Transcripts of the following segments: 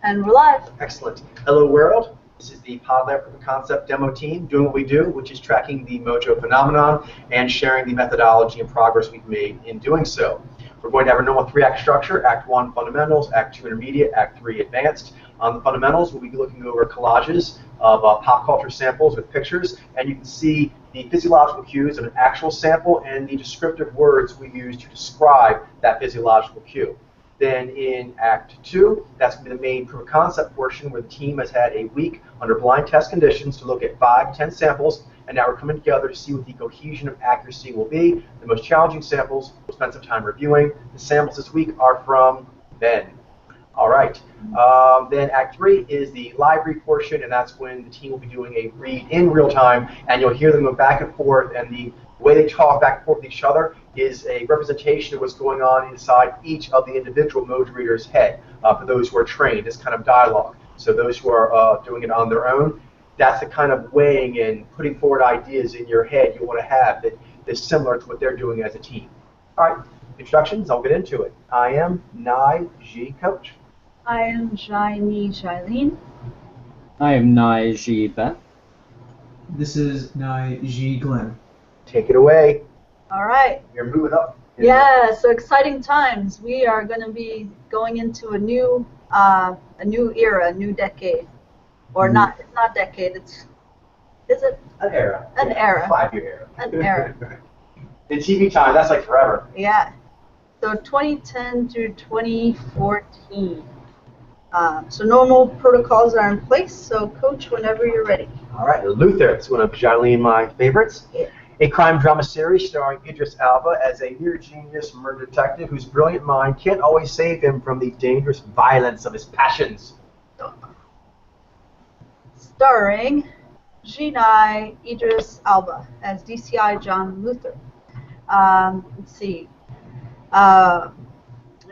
And we're live. Excellent. Hello world. This is the Pod Lab Proof of Concept demo team doing what we do, which is tracking the Mojo phenomenon and sharing the methodology and progress we've made in doing so. We're going to have a normal 3-act structure: Act 1 fundamentals, Act 2 intermediate, Act 3 advanced. On the fundamentals, we'll be looking over collages of pop culture samples with pictures, and you can see the physiological cues of an actual sample and the descriptive words we use to describe that physiological cue. Then in Act 2, that's going to be the main proof of concept portion, where the team has had a week under blind test conditions to look at 5 to 10 samples, and now we're coming together to see what the cohesion of accuracy will be. The most challenging samples we'll spend some time reviewing. The samples this week are from Ben. All right. Then Act 3 is the library portion, and that's when the team will be doing a read in real time, and you'll hear them go back and forth, and the way they talk back and forth with each other is a representation of what's going on inside each of the individual Mojo reader's head. For those who are trained, it's kind of dialogue. So those who are doing it on their own, that's the kind of weighing and putting forward ideas in your head you want to have that is similar to what they're doing as a team. All right, introductions, I'll get into it. I am Nai Ji Coach. I am Jaini Jailin. I am Nai Ji Beth. This is Nai Ji Glenn. Take it away. All right. You're moving up. Yeah, so exciting times. We are going to be going into a new era, a new decade. Or not, it's not decade, is it? An era. An era. 5-year era. An era. In TV time, that's like forever. Yeah. So 2010 through 2014. So normal protocols are in place, so Coach, whenever you're ready. All right, Luther, it's one of Jailin and my favorites. Yeah. A crime drama series starring Idris Elba as a near-genius murder detective whose brilliant mind can't always save him from the dangerous violence of his passions. Starring Jinai Idris Elba as DCI John Luther. Let's see.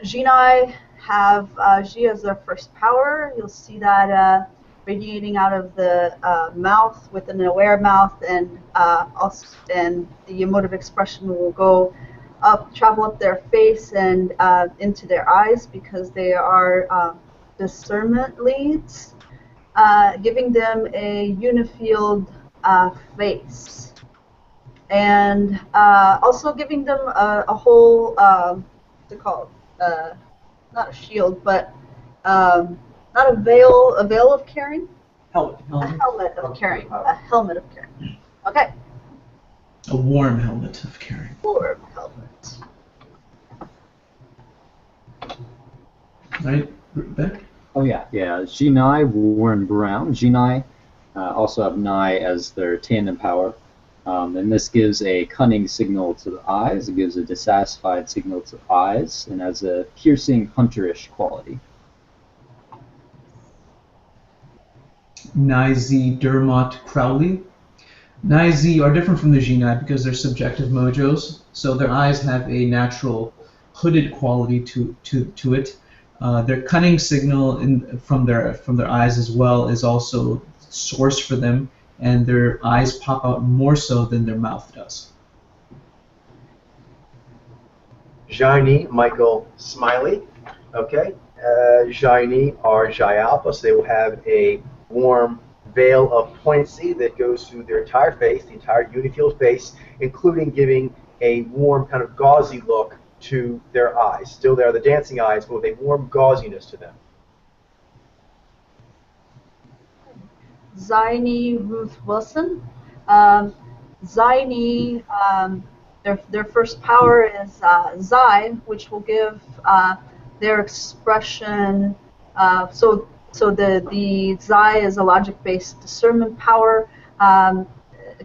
Jinai have Ji as their first power. You'll see that radiating out of the mouth with an aware mouth, and also, and the emotive expression will go up, travel up their face and into their eyes, because they are discernment leads, giving them a unifield face, and also giving them a whole what's it called? Not a shield, but not a veil of carrying? Helmet. A helmet of carrying. A helmet of carrying. Okay. A warm helmet of carrying. Warm helmet. Right, Beck? Oh yeah. Jinai, Warren Brown. Jinai also have Nai as their tandem power. And this gives a cunning signal to the eyes, it gives a dissatisfied signal to the eyes, and has a piercing hunterish quality. Naizi Dermot Crowley. Naizi are different from the Jinai because they're subjective mojos, so their eyes have a natural hooded quality to it. Their cunning signal from their eyes as well is also source for them, and their eyes pop out more so than their mouth does. Jaini Michael Smiley. Okay. Jaini are Jai Alpha, so they will have a warm veil of poignancy that goes through their entire face, the entire unifield face, including giving a warm kind of gauzy look to their eyes. Still, they are the dancing eyes, but with a warm gauziness to them. Zaini Ruth Wilson. Zaini, their first power is Zai, which will give their expression. So the Zai is a logic-based discernment power. A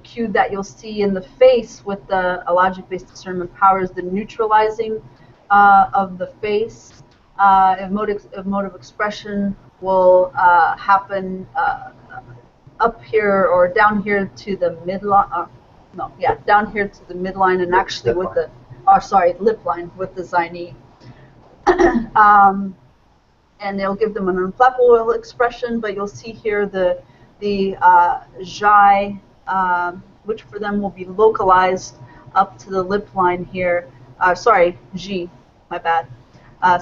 cue that you'll see in the face with a logic-based discernment power is the neutralizing of the face. Emotive expression will happen up here or down here to the midline. Down here to the midline, and actually with the, lip line with the Zaini. And they'll give them an unflappable expression, but you'll see here the Jai, which for them will be localized up to the lip line here. Ji, my bad.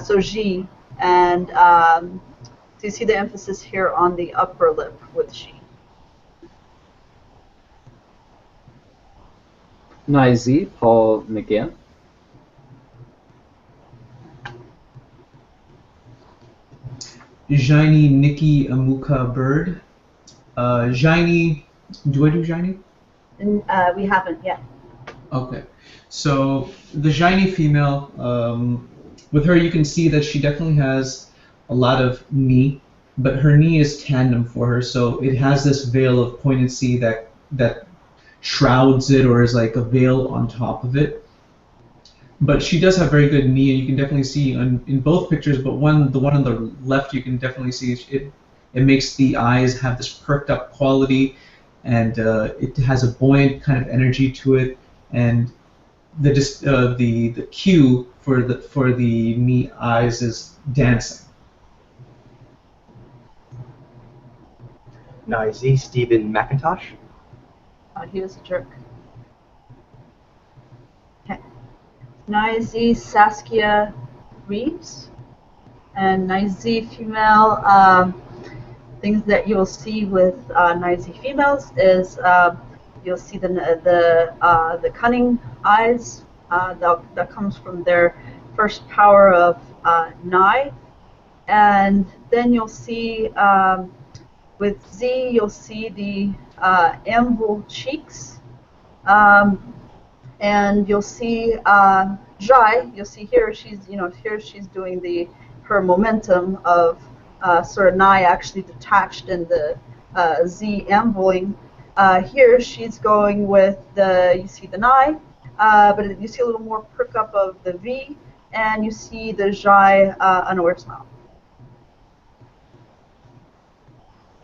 So Ji, and So you see the emphasis here on the upper lip with she. Naizi, Paul McGann. Jaini Nikki Amuka Bird. Jaini, do I do Jaini? And we haven't yet. Okay. So the Jaini female, with her you can see that she definitely has a lot of knee, but her knee is tandem for her, so it has this veil of poignancy that shrouds it or is like a veil on top of it. But she does have very good knee, and you can definitely see in both pictures. But the one on the left, you can definitely see it makes the eyes have this perked up quality, and it has a buoyant kind of energy to it. And the cue for the knee eyes is dancing. Naizi, Stephen McIntosh. He was a jerk. Okay. Naizi Saskia Reeves. And Naizi female, things that you'll see with Naizi females is you'll see the cunning eyes that comes from their first power of Nai. And then you'll see with Z, you'll see the amble cheeks. And you'll see Jai. You'll see here she's doing her momentum of sort of Nai actually detached and the Z ambling. Here she's going with you see the Nai, but you see a little more prick up of the V, and you see the Jai unaware smile.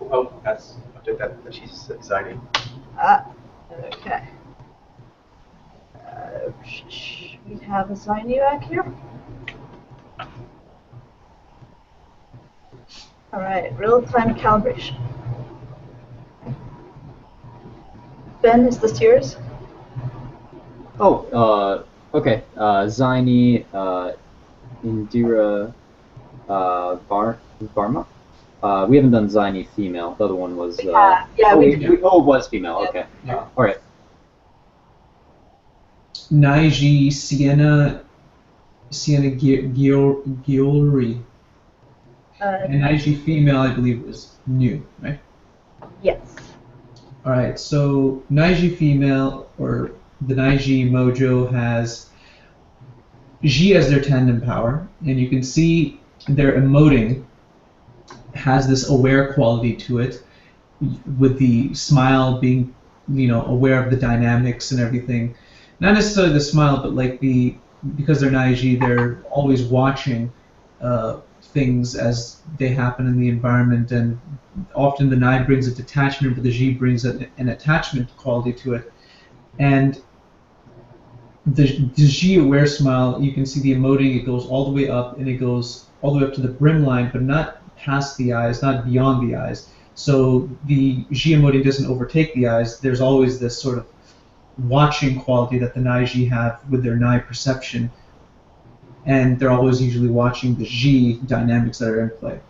Oh, that's that. She's exciting. Okay. We have a Zaini back here. All right, real-time calibration. Ben, is this yours? Oh, okay. Zaini, Indira, Varma. We haven't done Zaini female. The other one was. Yeah, we did. It was female. Yeah. Okay. Yeah. All right. Naiji Sienna Giolri. And Naiji female, I believe, was new, right? Yes. All right. So Naiji female, or the Naiji Mojo, has Ji as their tandem power, and you can see their emoting has this aware quality to it, with the smile being, aware of the dynamics and everything. Not necessarily the smile, but like because they're Naiji, they're always watching things as they happen in the environment, and often the Nai brings a detachment, but the Ji brings an attachment quality to it. And the Ji aware smile, you can see the emoting, it goes all the way up, and it goes all the way up to the brim line, but not past the eyes, not beyond the eyes. So the Ji emoting doesn't overtake the eyes. There's always this sort of watching quality that the Naiji have with their Nai perception, and they're always usually watching the Ji dynamics that are in play.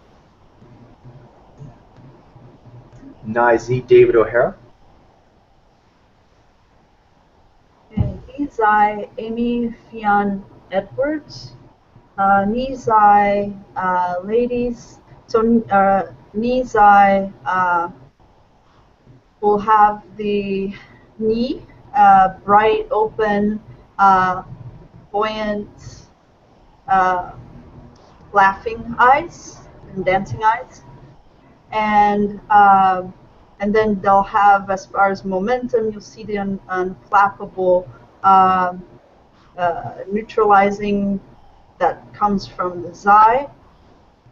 Naizi, David O'Hara. And Nizai, Amy Fionn Edwards. Nizai, ladies. So Nizai will have the knee, bright, open, buoyant, laughing eyes and dancing eyes, and then they'll have, as far as momentum, you'll see the unflappable neutralizing that comes from the Zai.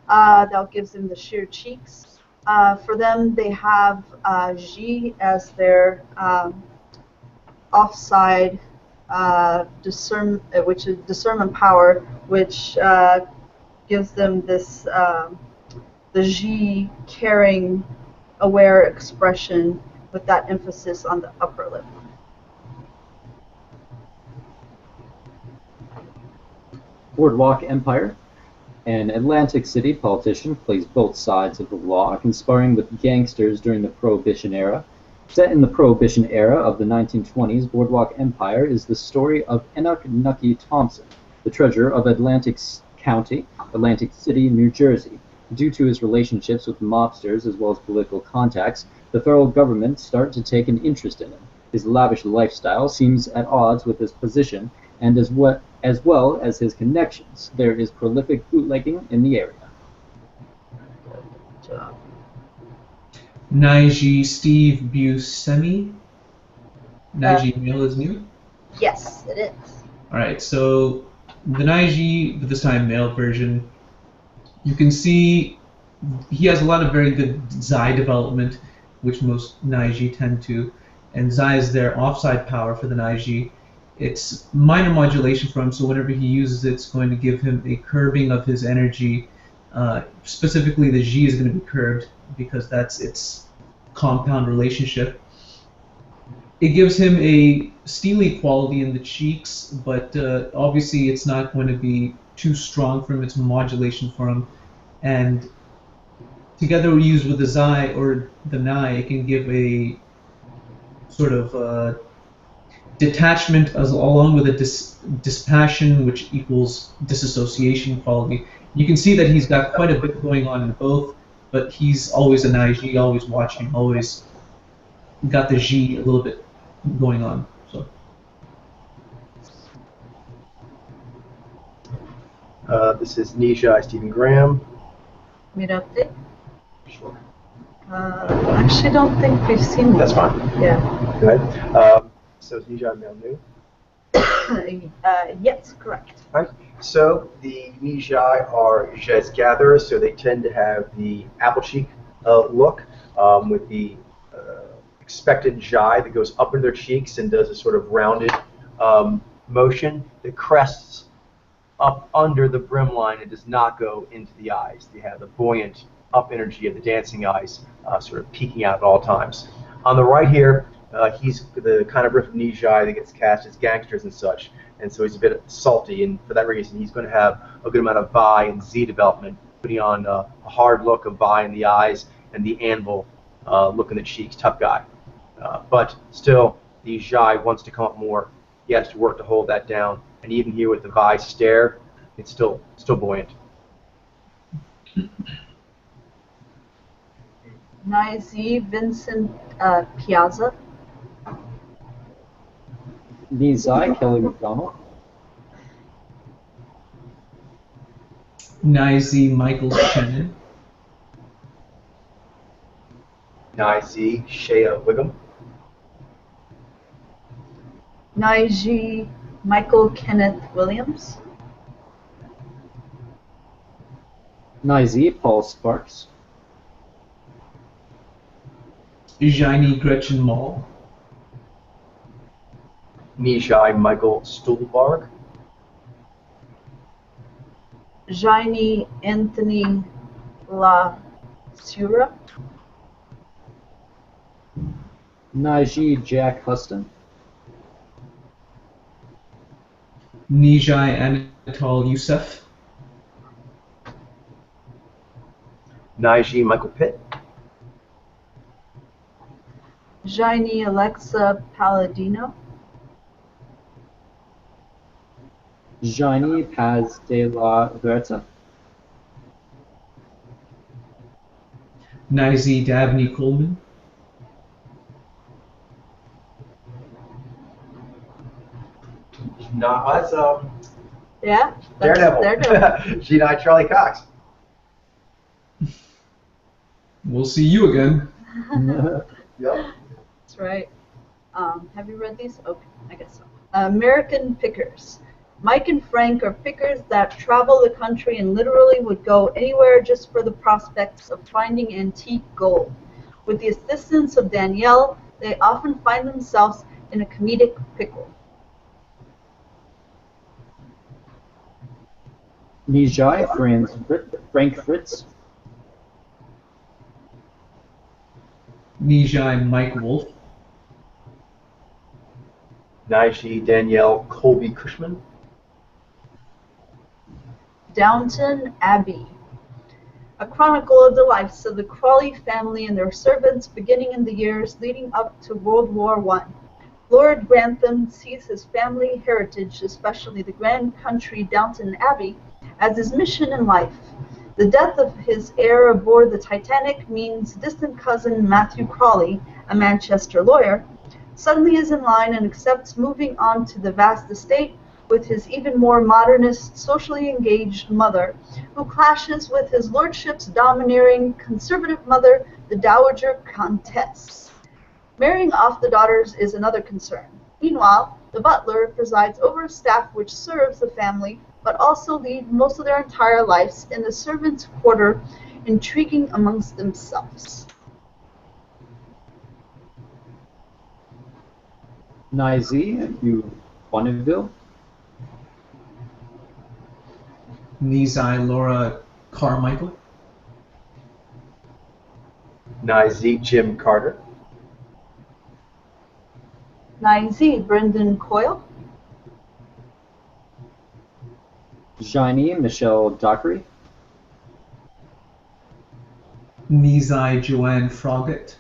That gives them the sheer cheeks. For them, they have Ji as their offside which is discernment power, which gives them this the Ji caring, aware expression with that emphasis on the upper lip. Boardwalk Empire. An Atlantic City politician plays both sides of the law, conspiring with gangsters during the Prohibition era. Set in the Prohibition era of the 1920s, Boardwalk Empire is the story of Enoch Nucky Thompson, the treasurer of Atlantic County, Atlantic City, New Jersey. Due to his relationships with mobsters as well as political contacts, the federal government started to take an interest in him. His lavish lifestyle seems at odds with his position, and as well as his connections. There is prolific bootlegging in the area. So, Naiji Steve Buscemi. Naiji male is new. yes, it is. Alright, so the Naiji, but this time male version, you can see he has a lot of very good Zai development, which most Naiji tend to, and Zai is their offside power for the Naiji. It's minor modulation for him, so whenever he uses it, it's going to give him a curbing of his energy. Specifically, the Ji is going to be curbed because that's its compound relationship. It gives him a steely quality in the cheeks, but obviously it's not going to be too strong for him. It's modulation for him, and together used with the Zai or the Nai, it can give a sort of detachment along with a dispassion, which equals disassociation quality. You can see that he's got quite a bit going on in both, but he's always a Naiji, always watching, always got the Ji a little bit going on. So. This is Nisha, Stephen Graham. Meet update? Sure. I actually don't think we've seen one. That's fine. Yeah. Go ahead. So is Nisha male new? Yes, correct. Right. So the Nijai are Jez gatherers, so they tend to have the apple cheek look with the expected Jai that goes up in their cheeks and does a sort of rounded motion that crests up under the brim line and does not go into the eyes. They have the buoyant up energy of the dancing eyes sort of peeking out at all times. On the right here, he's the kind of riff of Nijai that gets cast as gangsters and such, and so he's a bit salty, and for that reason he's going to have a good amount of Vi and Z development, putting on a hard look of Vi in the eyes and the anvil look in the cheeks, tough guy. But still, the Jai wants to come up more. He has to work to hold that down, and even here with the Vi stare, it's still buoyant. Nizy Vincent Piazza. Nizai, Kelly McDonald. Nizy Michael Shannon. Nizy Shea Wiggum. Naiji Michael Kenneth Williams. Nizy, Paul Sparks. Jaini Gretchen Mall. Nijai Michael Stuhlbarg. Jaini Anthony La Sura. Naji, Jack Huston. Nijai Anatol Youssef. Naiji Michael Pitt. Jaini Alexa Palladino. Jaini Paz de la Huerta. Nizy Dabney Coleman. That's Yeah, that's Daredevil. G.I. Charlie Cox. We'll see you again. Yep. That's right. Have you read these? Okay, I guess so. American Pickers. Mike and Frank are pickers that travel the country and literally would go anywhere just for the prospects of finding antique gold. With the assistance of Danielle, they often find themselves in a comedic pickle. Nijai, Frank Fritz. Nijai Mike Wolf. Naiji Danielle Colby Cushman. Downton Abbey, a chronicle of the lives of the Crawley family and their servants beginning in the years leading up to World War I. Lord Grantham sees his family heritage, especially the grand country Downton Abbey, as his mission in life. The death of his heir aboard the Titanic means distant cousin Matthew Crawley, a Manchester lawyer, suddenly is in line and accepts moving on to the vast estate with his even more modernist, socially engaged mother, who clashes with his lordship's domineering, conservative mother, the Dowager Countess. Marrying off the daughters is another concern. Meanwhile, the butler presides over a staff which serves the family, but also lead most of their entire lives in the servants' quarter, intriguing amongst themselves. Nizi, you Bonneville. Nizai Laura Carmichael. Nizi Jim Carter. Nizi Brendan Coyle. Shiny Michelle Dockery. Nizai Joanne Froggatt.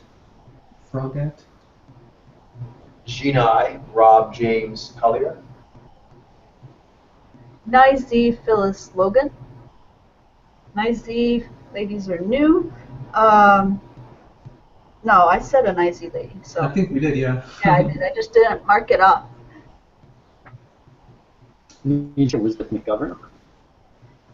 Froggatt. Genai Rob James Collier. Nizi Phyllis Logan. Nizi ladies are new. No, I said a Nizi lady. So I think we did, yeah. yeah, I did. I just didn't mark it up. Nisha Elizabeth McGovern.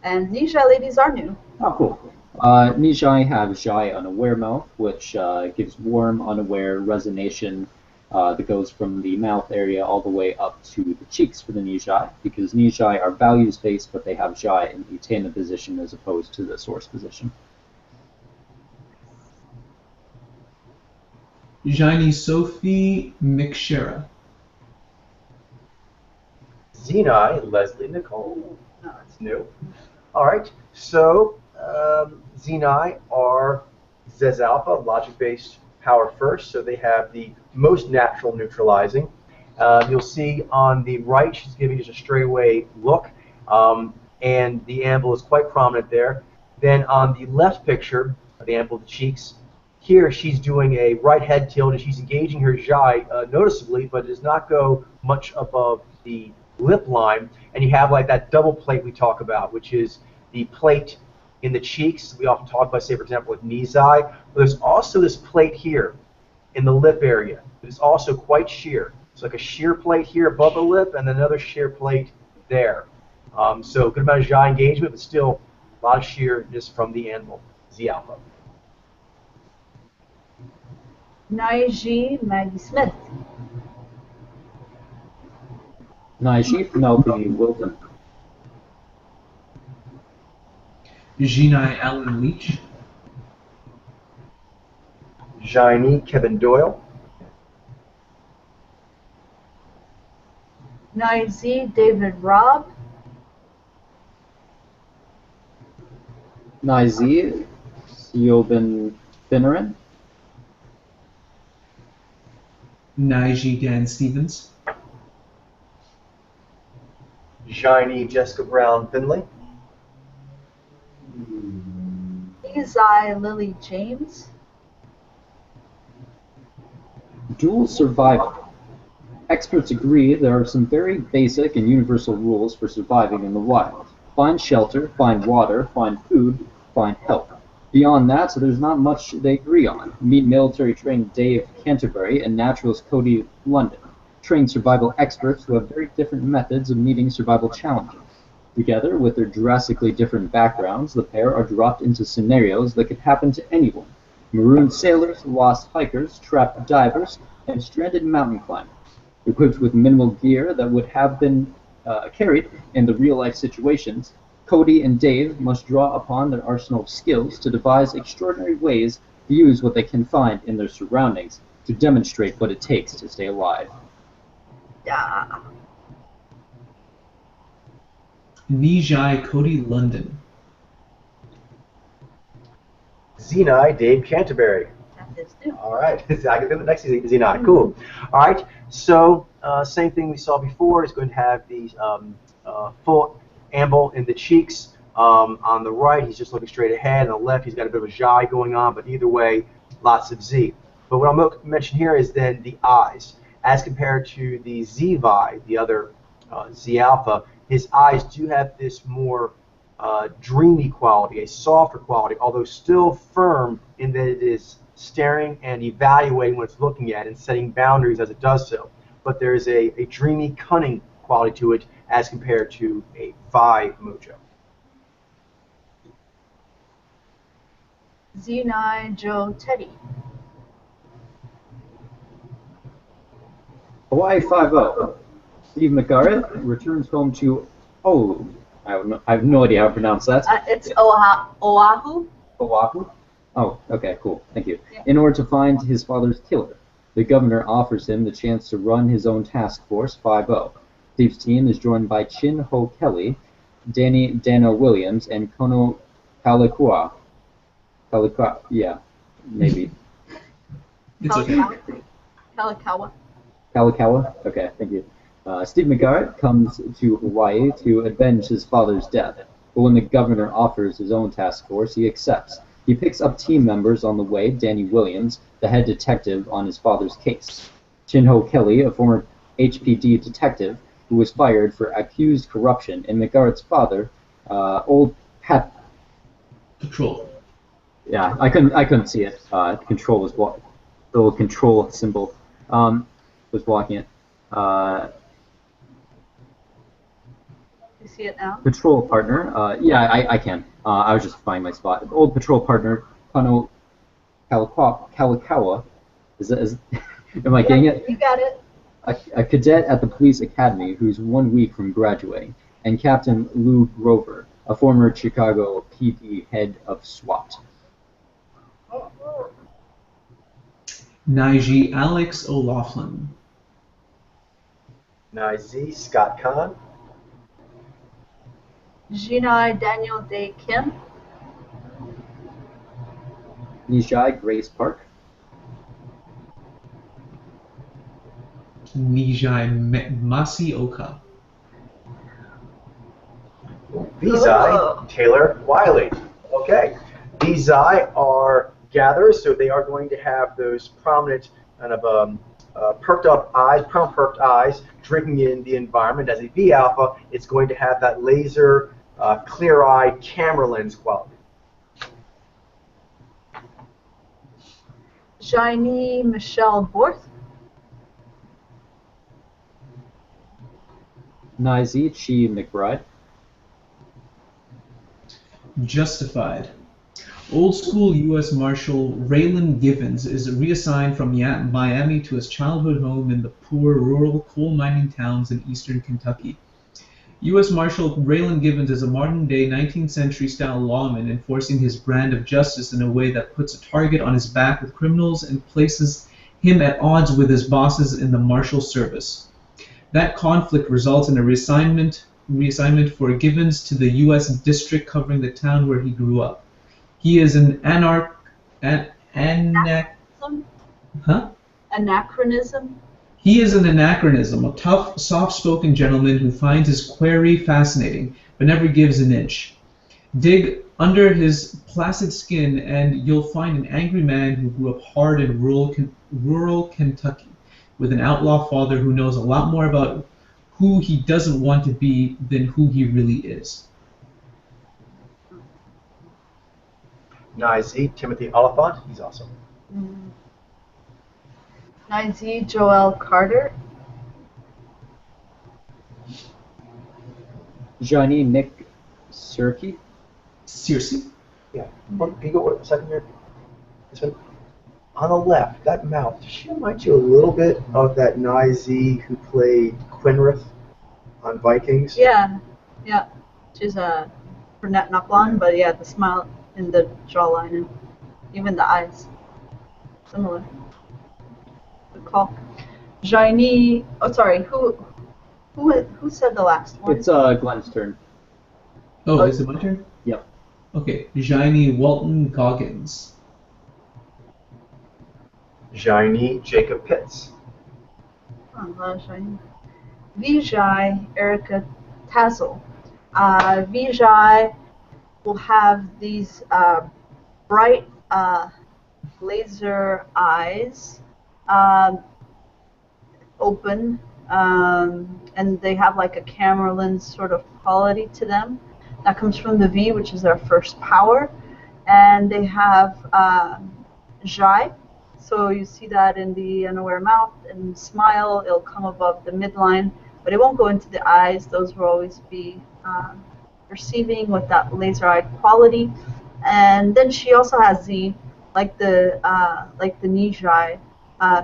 And Nisha ladies are new. Oh, cool. Nijai have Jai Unaware Mouth, which gives warm, unaware resonation that goes from the mouth area all the way up to the cheeks for the Nijai, because Nijai are values-based, but they have Jai in the Tana position as opposed to the source position. Jaini Sophie McShera. Zenai Leslie Nicole. No, that's new. All right, so Zenai are Zez Alpha, logic-based power first, so they have the most natural neutralizing. You'll see on the right, she's giving just a straightaway look, and the amble is quite prominent there. Then on the left picture, the amble of the cheeks, here she's doing a right head tilt, and she's engaging her jai noticeably, but does not go much above the lip line. And you have like that double plate we talk about, which is the plate in the cheeks. We often talk about, say, for example, with Nizai. But there's also this plate here in the lip area. It's also quite sheer. It's like a sheer plate here above the lip, and another sheer plate there. So good amount of jai engagement, but still a lot of sheerness from the anvil, Z alpha. Naiji Maggie Smith. Naiji Penelope Wilton. Jinai Allen Leach. Jaini Kevin Doyle. Nizi David Robb. Nizi Siobhan Finneran. Naiji Dan Stevens. Jaini Jessica Brown Finley. Izai Lily James. Dual survival. Experts agree there are some very basic and universal rules for surviving in the wild. Find shelter, find water, find food, find help. Beyond that, so there's not much they agree on. Meet military-trained Dave Canterbury and naturalist Cody London, trained survival experts who have very different methods of meeting survival challenges. Together, with their drastically different backgrounds, the pair are dropped into scenarios that could happen to anyone. Marooned sailors, lost hikers, trapped divers, and stranded mountain climbers. Equipped with minimal gear that would have been carried in the real-life situations, Cody and Dave must draw upon their arsenal of skills to devise extraordinary ways to use what they can find in their surroundings to demonstrate what it takes to stay alive. Yeah. Nijai Cody London. Zenai Dave Canterbury. That is new. All right, I can do the next Zenai. Cool. All right, so same thing we saw before is going to have the full amble in the cheeks, On the right, he's just looking straight ahead. On the left, he's got a bit of a Zhai going on, but either way, lots of Z. But what I'll mention here is then the eyes. As compared to the Z-Vi, the other Z alpha, his eyes do have this more dreamy quality, a softer quality, although still firm in that it is staring and evaluating what it's looking at and setting boundaries as it does so. But there's a dreamy, cunning quality to it as compared to a Vi mojo. Z9 Joe Teddy. Hawaii 5-0. Steve McGarrett returns home to Oahu. I have no idea how to pronounce that. It's Oahu. Oahu? Oh, okay, cool. Thank you. Yeah. In order to find his father's killer, the governor offers him the chance to run his own task force 5-0. Steve's team is joined by Chin Ho Kelly, Danny Dano Williams, and Kono Kalakua. Yeah, maybe. It's okay. Kalakaua. Kalakaua? Okay, thank you. Steve McGarrett comes to Hawaii to avenge his father's death, but when the governor offers his own task force, he accepts. He picks up team members on the way, Danny Williams, the head detective on his father's case. Chin-Ho Kelly, a former HPD detective who was fired for accused corruption, and McGarrett's father, old Pat... Patrol. Yeah, I couldn't see it. Control was the little control symbol was blocking it. You see it now? Patrol partner. Yeah, I can. I was just finding my spot. Old patrol partner, Kono Kalakaua. Am I getting it? You got it. A cadet at the police academy who's 1 week from graduating, and Captain Lou Grover, a former Chicago PD head of SWAT. Naiji Alex O'Loughlin. Nizi Scott Kahn. Jinai Daniel Day Kim. Nijai Grace Park. Nijai Masioka. Bizai Taylor Wiley. Okay. Bizai are gatherers, so they are going to have those prominent kind of perked up eyes, perked eyes, drinking in the environment. As a V alpha, it's going to have that laser, clear-eyed camera lens quality. Jaini Michelle Borth. Nizi Chi McBride. Justified. Old school U.S. Marshal Raylan Givens is reassigned from Miami to his childhood home in the poor, rural coal mining towns in eastern Kentucky. U.S. Marshal Raylan Givens is a modern-day 19th century style lawman enforcing his brand of justice in a way that puts a target on his back with criminals and places him at odds with his bosses in the Marshal Service. That conflict results in a reassignment for Givens to the U.S. district covering the town where he grew up. He is an Anachronism? He is an anachronism, a tough, soft-spoken gentleman who finds his quarry fascinating, but never gives an inch. Dig under his placid skin and you'll find an angry man who grew up hard in rural Kentucky, with an outlaw father who knows a lot more about who he doesn't want to be than who he really is. Nizi Timothy Oliphant. He's awesome. Nizi Joel Carter. Johnny Nick Circe. Circe? Yeah. Can you go a second here? This one. On the left, that mouth, does she remind you a little bit of that Nizi who played Quinrith on Vikings? Yeah. She's a brunette, not blonde, but yeah, the smile and the jawline and even the eyes. Similar. Good call. Jaini, oh sorry, who said the last one? It's Glenn's turn. Oh, is it my turn? Yep. Okay, Jaini Walton Goggins. Jaini Jacob Pitts. Jaini. Vijay Erica Tazzle. Vijay will have these bright laser eyes open, and they have like a camera lens sort of quality to them. That comes from the V, which is their first power. And they have Jai. So you see that in the unaware mouth and smile, it'll come above the midline, but it won't go into the eyes. Those will always be perceiving with that laser-eyed quality. And then she also has Z, like the Nijai,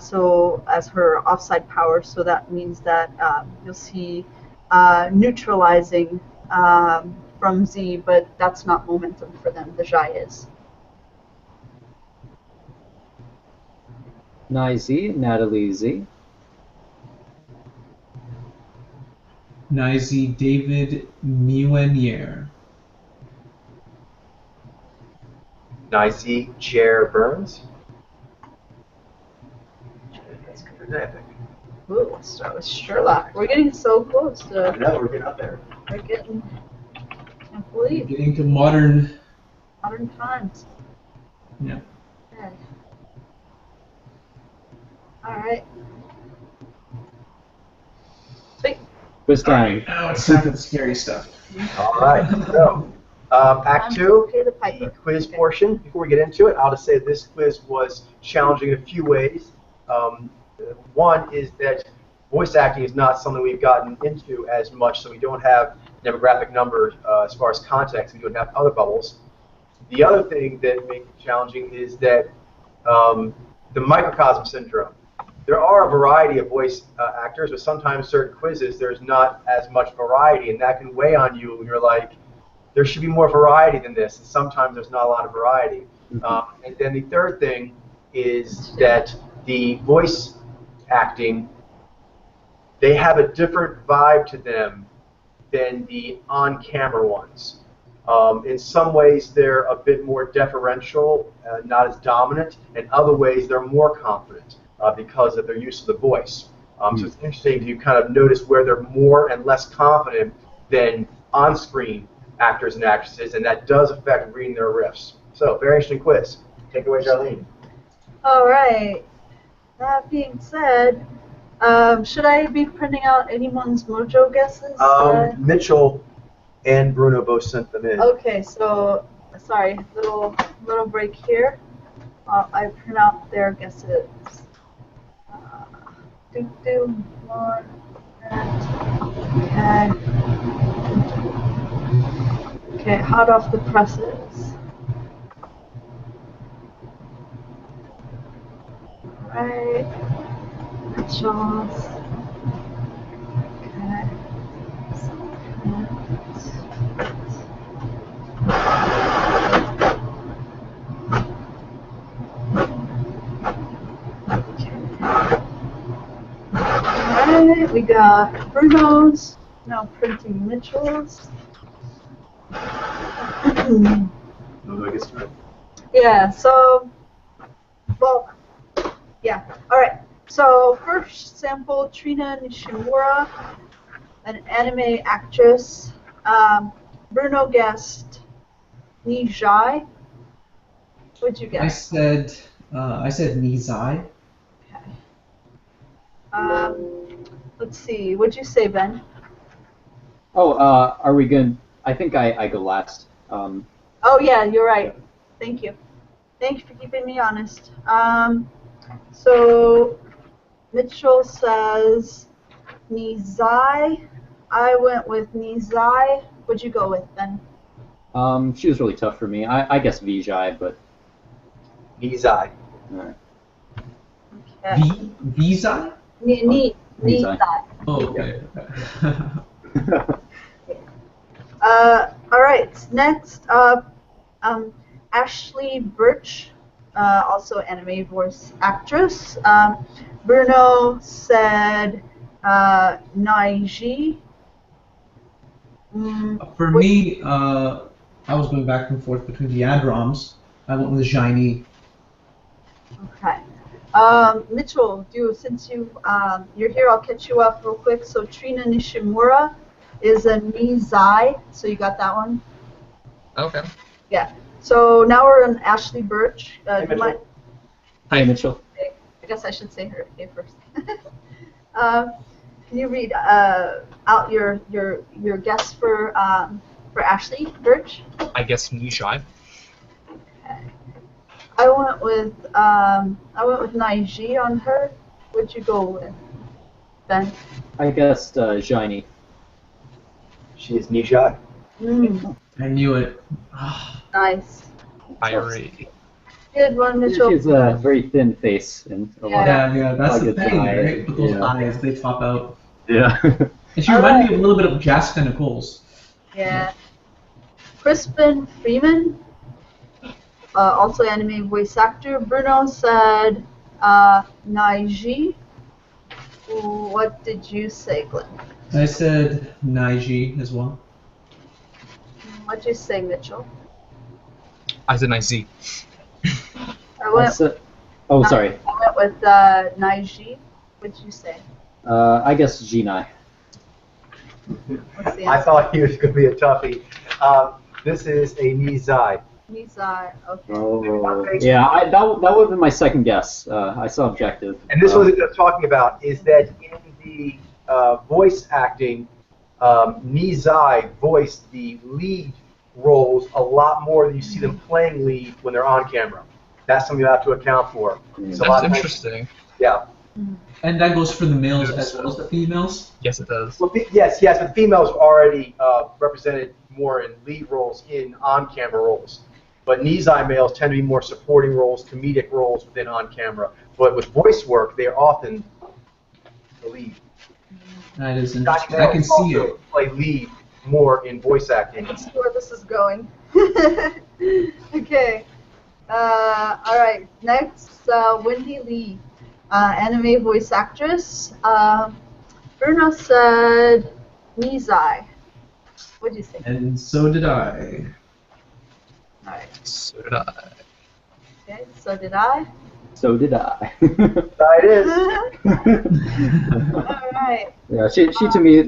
so as her offside power. So that means that you'll see neutralizing from Z, but that's not momentum for them. The Jai is. Nai Z, Natalie Z. Nizy David Mewenier. Nicey Jer Burns. That's good for that, I think. Ooh, let's start with Sherlock. We're getting so close I to. know, we're getting up there. We're getting. Can't believe Getting to modern. modern times. Yeah. Okay. All right. Sweet. Quiz time. Now it's time for the scary stuff. All right, so Act 2, Pay the the piper. quiz portion. Before we get into it, I'll just say this quiz was challenging in a few ways. One is that voice acting is not something we've gotten into as much, so we don't have demographic numbers as far as context. We don't have other bubbles. The other thing that makes it challenging is that the microcosm syndrome. There are a variety of voice actors, but sometimes certain quizzes there's not as much variety, and that can weigh on you. You're like, there should be more variety than this, and sometimes there's not a lot of variety. And then the third thing is that the voice acting, they have a different vibe to them than the on-camera ones. In some ways, they're a bit more deferential, not as dominant. In other ways, they're more confident because of their use of the voice. So it's interesting to kind of notice where they're more and less confident than on-screen actors and actresses, and that does affect reading their riffs. So, very interesting quiz. Take it away, Charlene. All right. That being said, should I be printing out anyone's mojo guesses? Mitchell and Bruno both sent them in. Okay, so sorry, little break here. I print out their guesses. More. Okay. Okay, hot off the presses. Alright. Mitchell's. Okay. Alright, we got Bruno's. Now printing Mitchell's. Yeah, so, well, yeah. Alright, so first sample, Trina Nishimura, an anime actress. Bruno guessed Nijai. What'd you guess? I said Nizai. Okay. Let's see, what'd you say, Ben? Oh, are we good? I think I go last. Oh yeah, you're right. Thank you. Thank you for keeping me honest. So Mitchell says Nizai. I went with Nizai. What'd you go with, Ben? She was really tough for me. I guess Vijay, but Nizai. Okay. Vizai? Nizai. Oh, okay. All right. Next up, Ashley Birch, also anime voice actress. Bruno said Naiji. For me, I was going back and forth between the Adrams. I went with Shiny. Okay. Mitchell, since you're here, I'll catch you up real quick. So Trina Nishimura is a Nizai. So you got that one? Okay. Yeah. So now we're on Ashley Birch. Hey, You Mitchell. might, Hi, Mitchell. I guess I should say her name first. Can you read out your guess for Ashley Birch? I guess Nijai. I went with Naiji on her. What'd you go with, Ben? I guessed Shiny. She is Nijai. I knew it. Ah, Nice. Irie. Good one, Mitchell. She has a very thin face and a lot Yeah. yeah, that's the Like a thing, giant, right? With those yeah. eyes, they pop out. Yeah. And she reminded me of a little bit of Jessica Nichols. Yeah. Crispin Freeman, also anime voice actor. Bruno said Naiji. What did you say, Glenn? I said Naiji as well. What did you say, Mitchell? I said Nice. I went, Oh, sorry. I went with Naiji. What did you say? I guess Jinai. What's the I answer? thought he was going to be a toughie. This is a Nizai. Nizai. Okay. Oh. Yeah, that would have been my second guess. I saw objective. And this was what I was talking about, is that in the voice acting, Nizai voiced the lead roles a lot more than you see them playing lead when they're on camera. That's something you have to account for. It's a lot That's of- interesting. Yeah. And that goes for the males as well as the females. Yes, it does. Well, yes, but females are already represented more in lead roles in on-camera roles. But Nizai males tend to be more supporting roles, comedic roles within on-camera. But with voice work, they're often the lead. That is Scotty interesting. I can males see also it. play lead more in voice acting. I can see where this is going. Okay. All right. Next, Wendy Lee, anime voice actress. Bruno said Nizai. What do you think? And so did I. All right. So did I. Okay. So did I. So did I. It is. All right. Yeah, she to me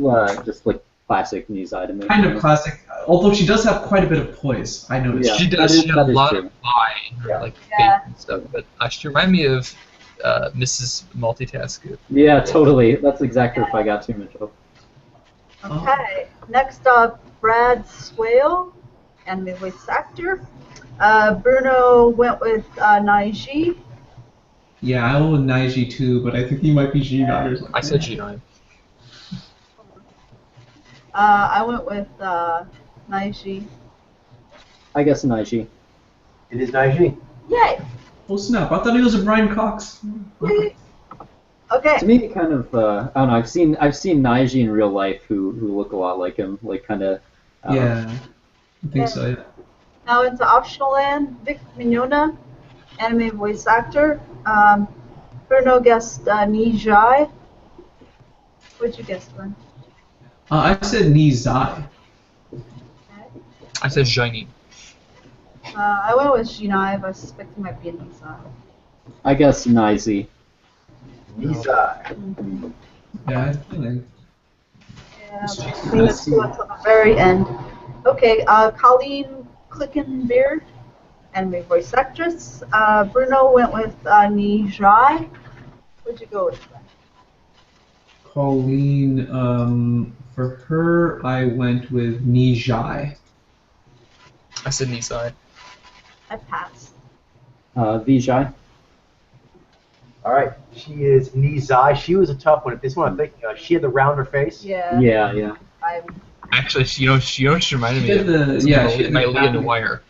just like classic Nizai to me. Kind of classic. Although she does have quite a bit of poise, I noticed. Yeah. She that does. is- She had that a is lot true. of eye in her, Yeah. like Yeah. face and stuff. But she reminded me of Mrs. Multitasker. Yeah, totally. That's exactly what I got to, Mitchell. Okay. Next up, Brad Swale, anime voice actor. Bruno went with Naiji. Yeah, I went with Naiji too, but I think he might be G9 or something. I said G9. I went with Naiji. I guess Naiji. It is Naiji. Yay! Oh snap! I thought he was a Brian Cox. Okay. To me, kind of, I don't know. I've seen Naiji in real life who look a lot like him, like kind of. Yeah, I think so. Yeah. Now into optional land, Vic Mignogna, anime voice actor. Bruno guessed Nijai. What'd you guess, Glenn? I said Nizai. I said Shiny. I went with Shinai, but I suspect he might be a Nizai. I guess Naizi. Nizai. Yeah, I feel like. Yeah, let's go until the very end. Okay, Colleen Clickenbeard, anime voice actress. Bruno went with Nijai. What'd you go with? Pauline, for her, I went with Nijai. I said Nisai. I passed. Vijay. All right. She is Nizai. She was a tough one. This one I'm thinking of. She had the rounder face. Yeah. Yeah. I, Actually, she reminded She me had of. the- yeah, she had my the Lee in the happy- Wire.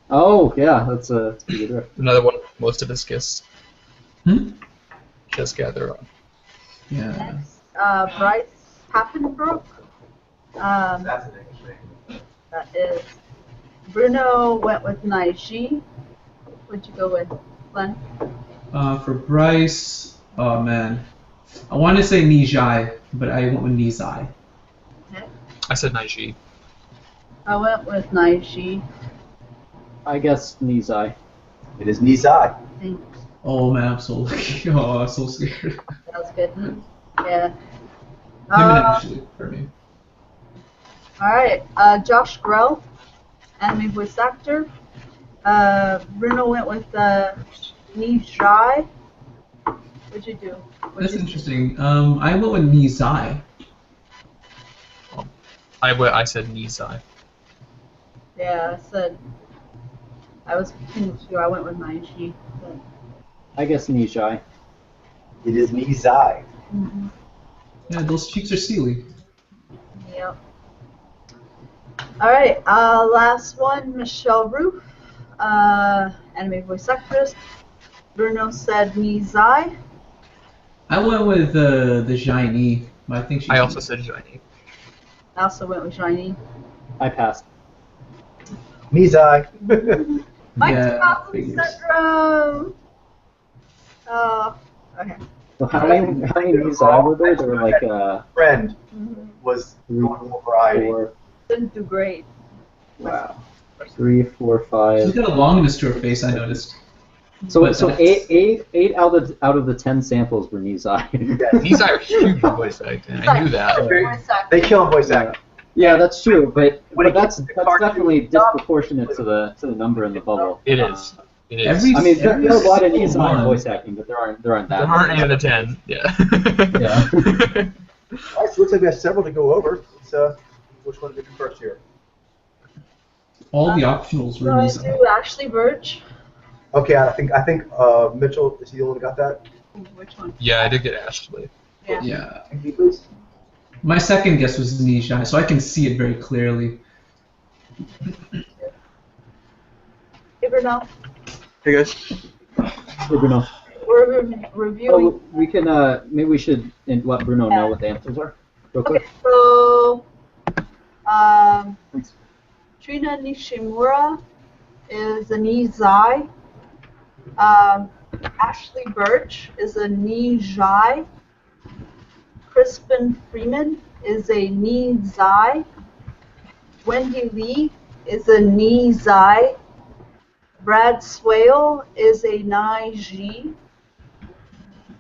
Oh, yeah. That's a pretty good. Another one. Most of his gifts. Hmm? Just gather on. Yeah. next, Bryce Papenbrook. That's an interesting. That is. Bruno went with Naiji. What'd you go with, Glenn? For Bryce, oh man, I want to say Nijai, but I went with Nizai. I said Naiji. I went with Naiji. I guess Nizai. It is Nizai. Thanks. Oh man, I'm so lucky. Oh, I'm so scared. That was good. Yeah. Him actually, for me. Alright, Josh Grell, anime voice actor. Bruno went with Nijai. What'd you do? That's interesting. I went with Nizai. I said Nizai. Yeah, I was between the two. I went with Naiji. But... I guess Nijai. It is Nizai. Yeah, those cheeks are steely. Yep. Alright, last one, Michelle Roof, anime voice actress. Bruno said Nizai. I went with the Shiny, but I think she's. I also said Shiny. I also went with Shiny. I passed. Nizai. Mike Yeah, Tyson figures. syndrome. Oh, okay. So how many Nijai were there? There were like Friend Mm-hmm. was normal variety. 4. Didn't do great. Wow. 3, 4, She's 5. got a longness to her face, I noticed. So But that's- eight out of the 10 samples were Nizai. Nizai are huge in voice acting. I knew that. Voice actor. They kill in voice acting. Yeah, that's true, but When that's it gets to cartoon definitely stuff- disproportionate to the number in the bubble. It is. It is. Every- I mean, there are a lot of Every Nizai one. voice acting, but there aren't that. there aren't 8 many. out of 10. Yeah. Yeah. All right, so looks like we have several to go over. So, which one did you first here? All the optionals were So I Nizai. do Ashley Birch. Okay, I think Mitchell is he the one who got that? Which one? Yeah, I did get Ashley. Yeah. Yeah. Can you please? My second guess was Nizai, so I can see it very clearly. Hey, Bruno. Hey guys. Bruno. We're reviewing. Oh, we can maybe we should let Bruno know what the answers are, real quick. Okay, so Thanks. Trina Nishimura is a Nizai. Ashley Birch is a Nijai. Crispin Freeman is a Nizai. Wendy Lee is a Nizai. Brad Swale is a Naiji.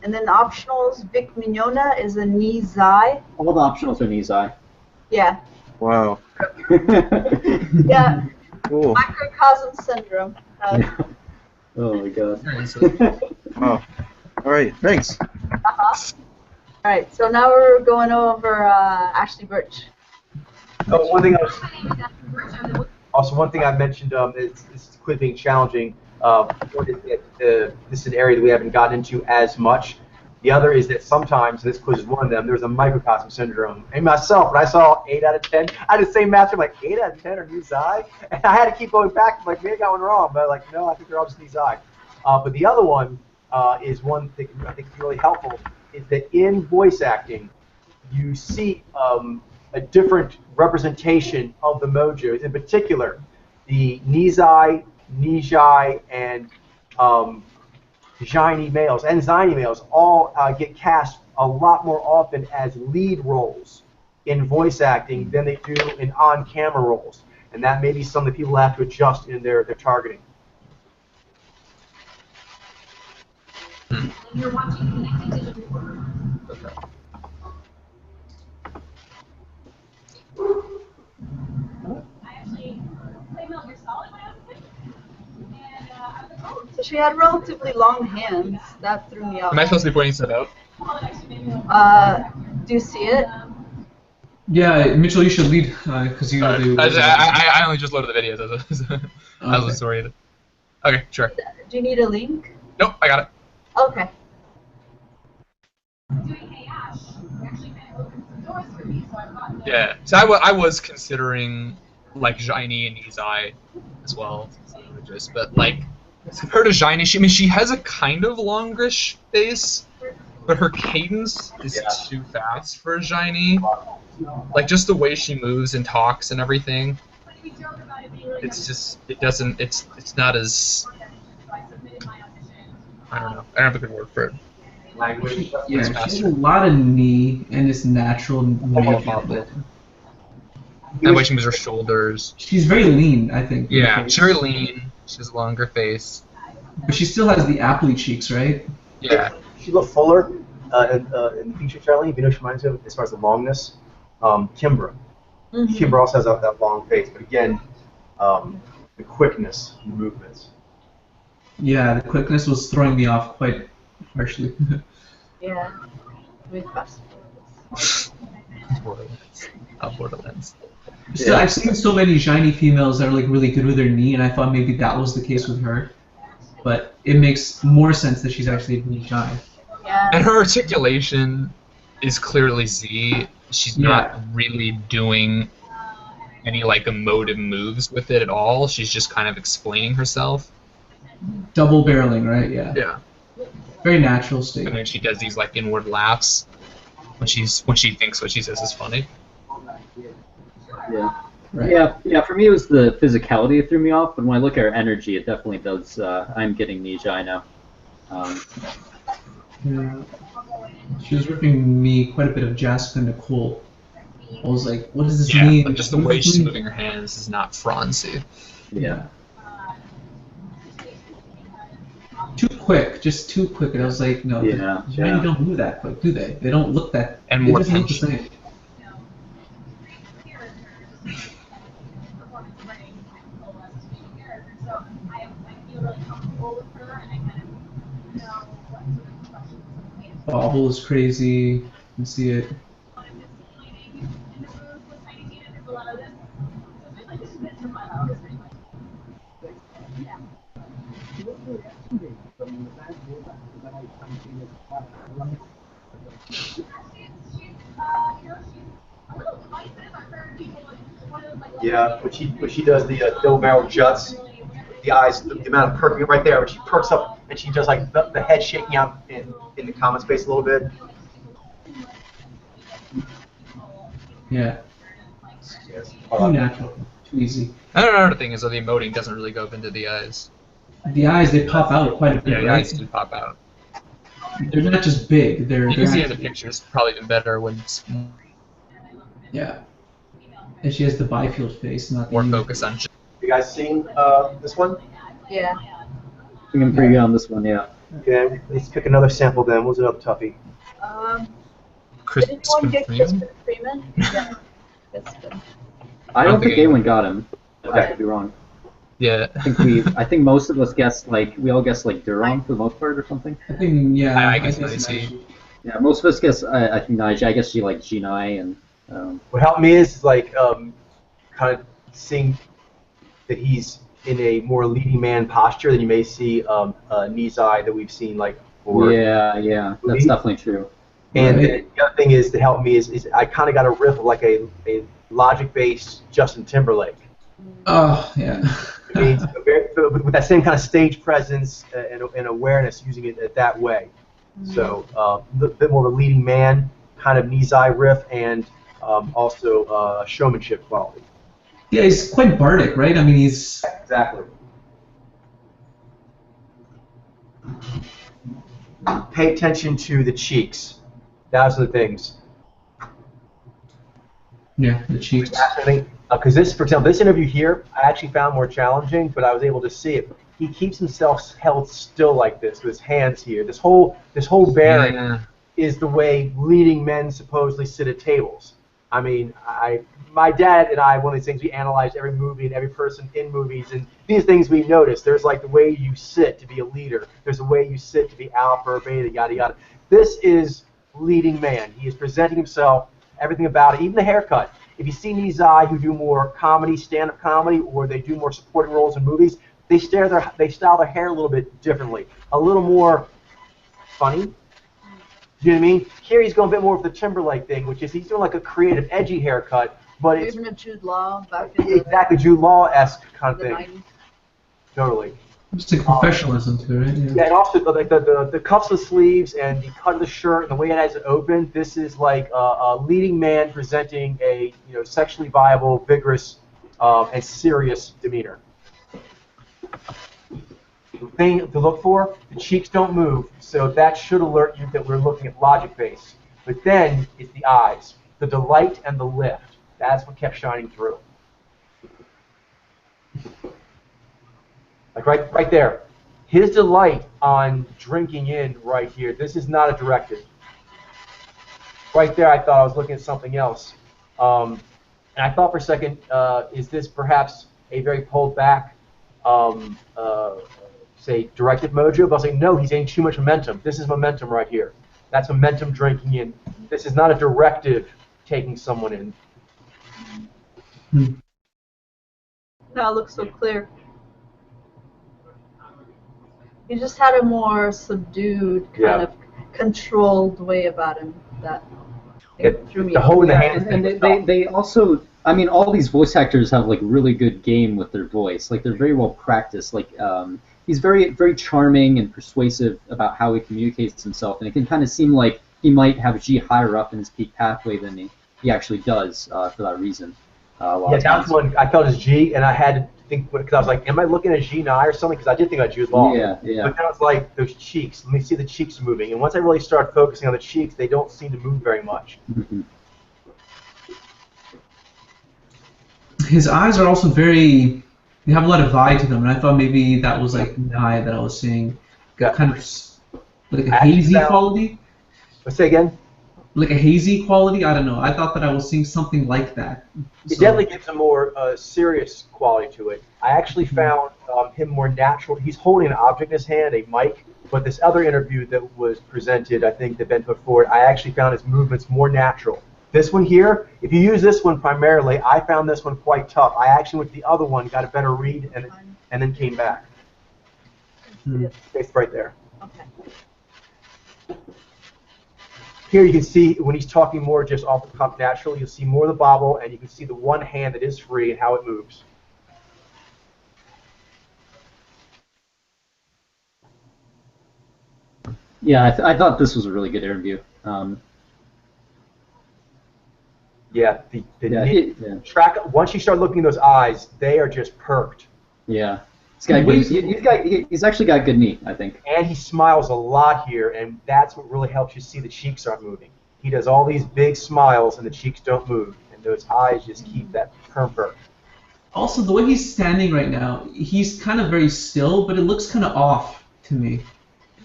And then optionals, Vic Mignona is a Nizai. All the optionals are Nizai. Yeah. Wow. Yeah. Cool. Microcosm syndrome. Oh my god. Wow. All right. Thanks. Uh-huh. All right, so now we're going over Ashley Birch. Oh, one thing one thing I mentioned is this quiz being challenging. This is an area that we haven't gotten into as much. The other is that sometimes, this quiz is one of them, there's a microcosm syndrome. And myself, when I saw 8 out of 10, I had the same match. I'm like, 8 out of 10 are Nizai? And I had to keep going back. I'm like, maybe I got one wrong. But like, no, I think they're all just Nizai. But the other one is one that I think is really helpful, is that in voice acting, you see a different representation of the mojos. In particular, the Nizai, Nijai, and Ziny males and Ziny males all get cast a lot more often as lead roles in voice acting than they do in on-camera roles. And that may be something people have to adjust in their targeting. You're watching Connected Digital. Okay. I actually played Metal Gear Solid when I was a kid. And I was like, oh, So she had relatively long hands. That threw me off. Am I supposed to be pointing stuff out? well, it actually made me like, Do you see it? Yeah, Mitchell, you should lead because you do. I only just loaded the videos. I was Okay. disoriented. Okay, sure. Do you need a link? Nope, I got it. Okay. doing Hey Ash. You actually kind of opened some doors for me, so I've gotten to Yeah. So I was considering like Ziny and Nizai as well, but like compared to Ziny, she has a kind of longish face, but her cadence is too fast for Ziny. Like just the way she moves and talks and everything, But we joke about it being like it's just it's not as so I submitted my audition. I don't know. I don't have a good word for it. Language. Yeah, It's she faster. has a lot of knee and it's natural makeup. But And the way she moves her shoulders. she's very lean, I think. Yeah, she's very lean. She has a longer face. But she still has the aptly cheeks, right? Yeah. She looked fuller in the feature Charlie, if you know what she reminds me of as far as the longness. Kimbra. Kimber also has that long face, but again, the quickness, the movements. Yeah, the quickness was throwing me off quite harshly. Yeah. Move fast. Borderlands. Borderlands. Still, I've seen so many shiny females that are like really good with their knee, and I thought maybe that was the case with her. But it makes more sense that she's actually knee shy. Yeah. And her articulation is clearly Z. She's not really doing any like emotive moves with it at all. She's just kind of explaining herself. Double barreling, right? Yeah. Yeah. Very natural state. And then she does these like inward laughs when she thinks what she says is funny. Yeah. Right. Yeah. For me, it was the physicality that threw me off, but when I look at her energy, it definitely does. I'm getting knee shy now. Yeah. She was ripping me quite a bit of Jessica Nicole. I was like, what does this mean? Like just the way she's moving her hands is not Franzi. Yeah. Too quick, just too quick. And I was like, no, shiny don't move that quick, do they? They don't look that. And they more just look the tension. same. Bobble is crazy. You can see it. Yeah, when she does the double barrel juts, the eyes, the amount of perking right there, when she perks up and she does like the head shaking out in the common space a little bit. Yeah. Yes. Too natural. Too easy. And another thing is that the emoting doesn't really go up into the eyes. The eyes, they pop out quite a bit, Yeah, the right? eyes do pop out. They're not just big. You can see in the actually- pictures probably even better when it's Yeah. And she has the bifield face, not the more human. focused on. You guys seen this one? Yeah. I think I'm pretty good on this one. Yeah. Okay, let's pick another sample then. What was another toughie? Did anyone get Freeman? Crispin Freeman? Yeah. That's good. I don't think anyone anyone got him. I could be wrong. Yeah. I think most of us guessed we all guessed like Durong for the most part or something. I think, yeah. I guess think I it's see. Naishi. Yeah, most of us guess. I think Nige. I guess she like Jinai and. What helped me is like kind of seeing that he's in a more leading man posture than you may see Nizai that we've seen like for. Yeah, that's definitely true. And Right. the other thing is that helped me is I kind of got a riff of like a logic-based Justin Timberlake. Oh, yeah. I mean, with that same kind of stage presence and awareness, using it that way. So a little bit more of a leading man kind of Nizai riff and also showmanship quality. Yeah, he's quite bardic, right? I mean, he's... Exactly. Pay attention to the cheeks. Those are the things. Yeah, the cheeks. Because this, for example, this interview here, I actually found more challenging, but I was able to see it. He keeps himself held still like this with his hands here. This whole bearing is the way leading men supposedly sit at tables. I mean, my dad and I, one of these things, we analyze every movie and every person in movies, and these things we notice. There's like the way you sit to be a leader. There's a way you sit to be alpha or beta, yada yada. This is leading man. He is presenting himself, everything about it, even the haircut. If you see Nizai who do more comedy, stand-up comedy, or they do more supporting roles in movies, they style their hair a little bit differently, a little more funny. Do you know what I mean? Here he's going a bit more of the Timberlake thing, which is he's doing like a creative, edgy haircut, but it's Even a Jude Law back in the, exactly Jude Law-esque kind of the thing. 90s. Totally. Just like professionalism to it, right? Yeah, and also like the cuffs of the sleeves and the cut of the shirt and the way it has it open. This is like a leading man presenting a sexually viable, vigorous, and serious demeanor. The thing to look for: the cheeks don't move, so that should alert you that we're looking at logic base. But then it's the eyes, the delight and the lift. That's what kept shining through. Like right there. His delight on drinking in right here. This is not a directive. Right there, I thought I was looking at something else. And And I thought for a second, is this perhaps a very pulled back, say, directed mojo? But I was like, no, he's getting too much momentum. This is momentum right here. That's momentum drinking in. This is not a directive taking someone in. Now it looks so clear. He just had a more subdued, kind of controlled way about him that drew me. The hole in the hand. And they also, I mean, all these voice actors have like really good game with their voice. Like they're very well practiced. Like he's very charming and persuasive about how he communicates himself, and it can kind of seem like he might have G higher up in his peak pathway than he actually does for that reason. That's when I felt his G, and I had to think, because I was like, am I looking at G Nye or something? Because I did think I G was long. Yeah. But then I was like, those cheeks. Let me see the cheeks moving. And once I really start focusing on the cheeks, they don't seem to move very much. Mm-hmm. His eyes are also they have a lot of vibe to them, and I thought maybe that was like Nye that I was seeing, kind of like a hazy quality. Let's say again. Like a hazy quality, I don't know. I thought that I was seeing something like that. It definitely gives a more serious quality to it. I actually found him more natural. He's holding an object in his hand, a mic, but this other interview that was presented, I think, that Ben put forward, I actually found his movements more natural. This one here, if you use this one primarily, I found this one quite tough. I actually went to the other one, got a better read, and then came back. It's right there. Okay. Here you can see when he's talking more just off the cuff naturally, you'll see more of the bobble, and you can see the one hand that is free and how it moves. Yeah, I thought this was a really good interview. Track. Once you start looking at those eyes, they are just perked. Yeah. He's actually got good knee, I think. And he smiles a lot here, and that's what really helps you see the cheeks aren't moving. He does all these big smiles, and the cheeks don't move, and those eyes just keep that perk. Also, the way he's standing right now, he's kind of very still, but it looks kind of off to me.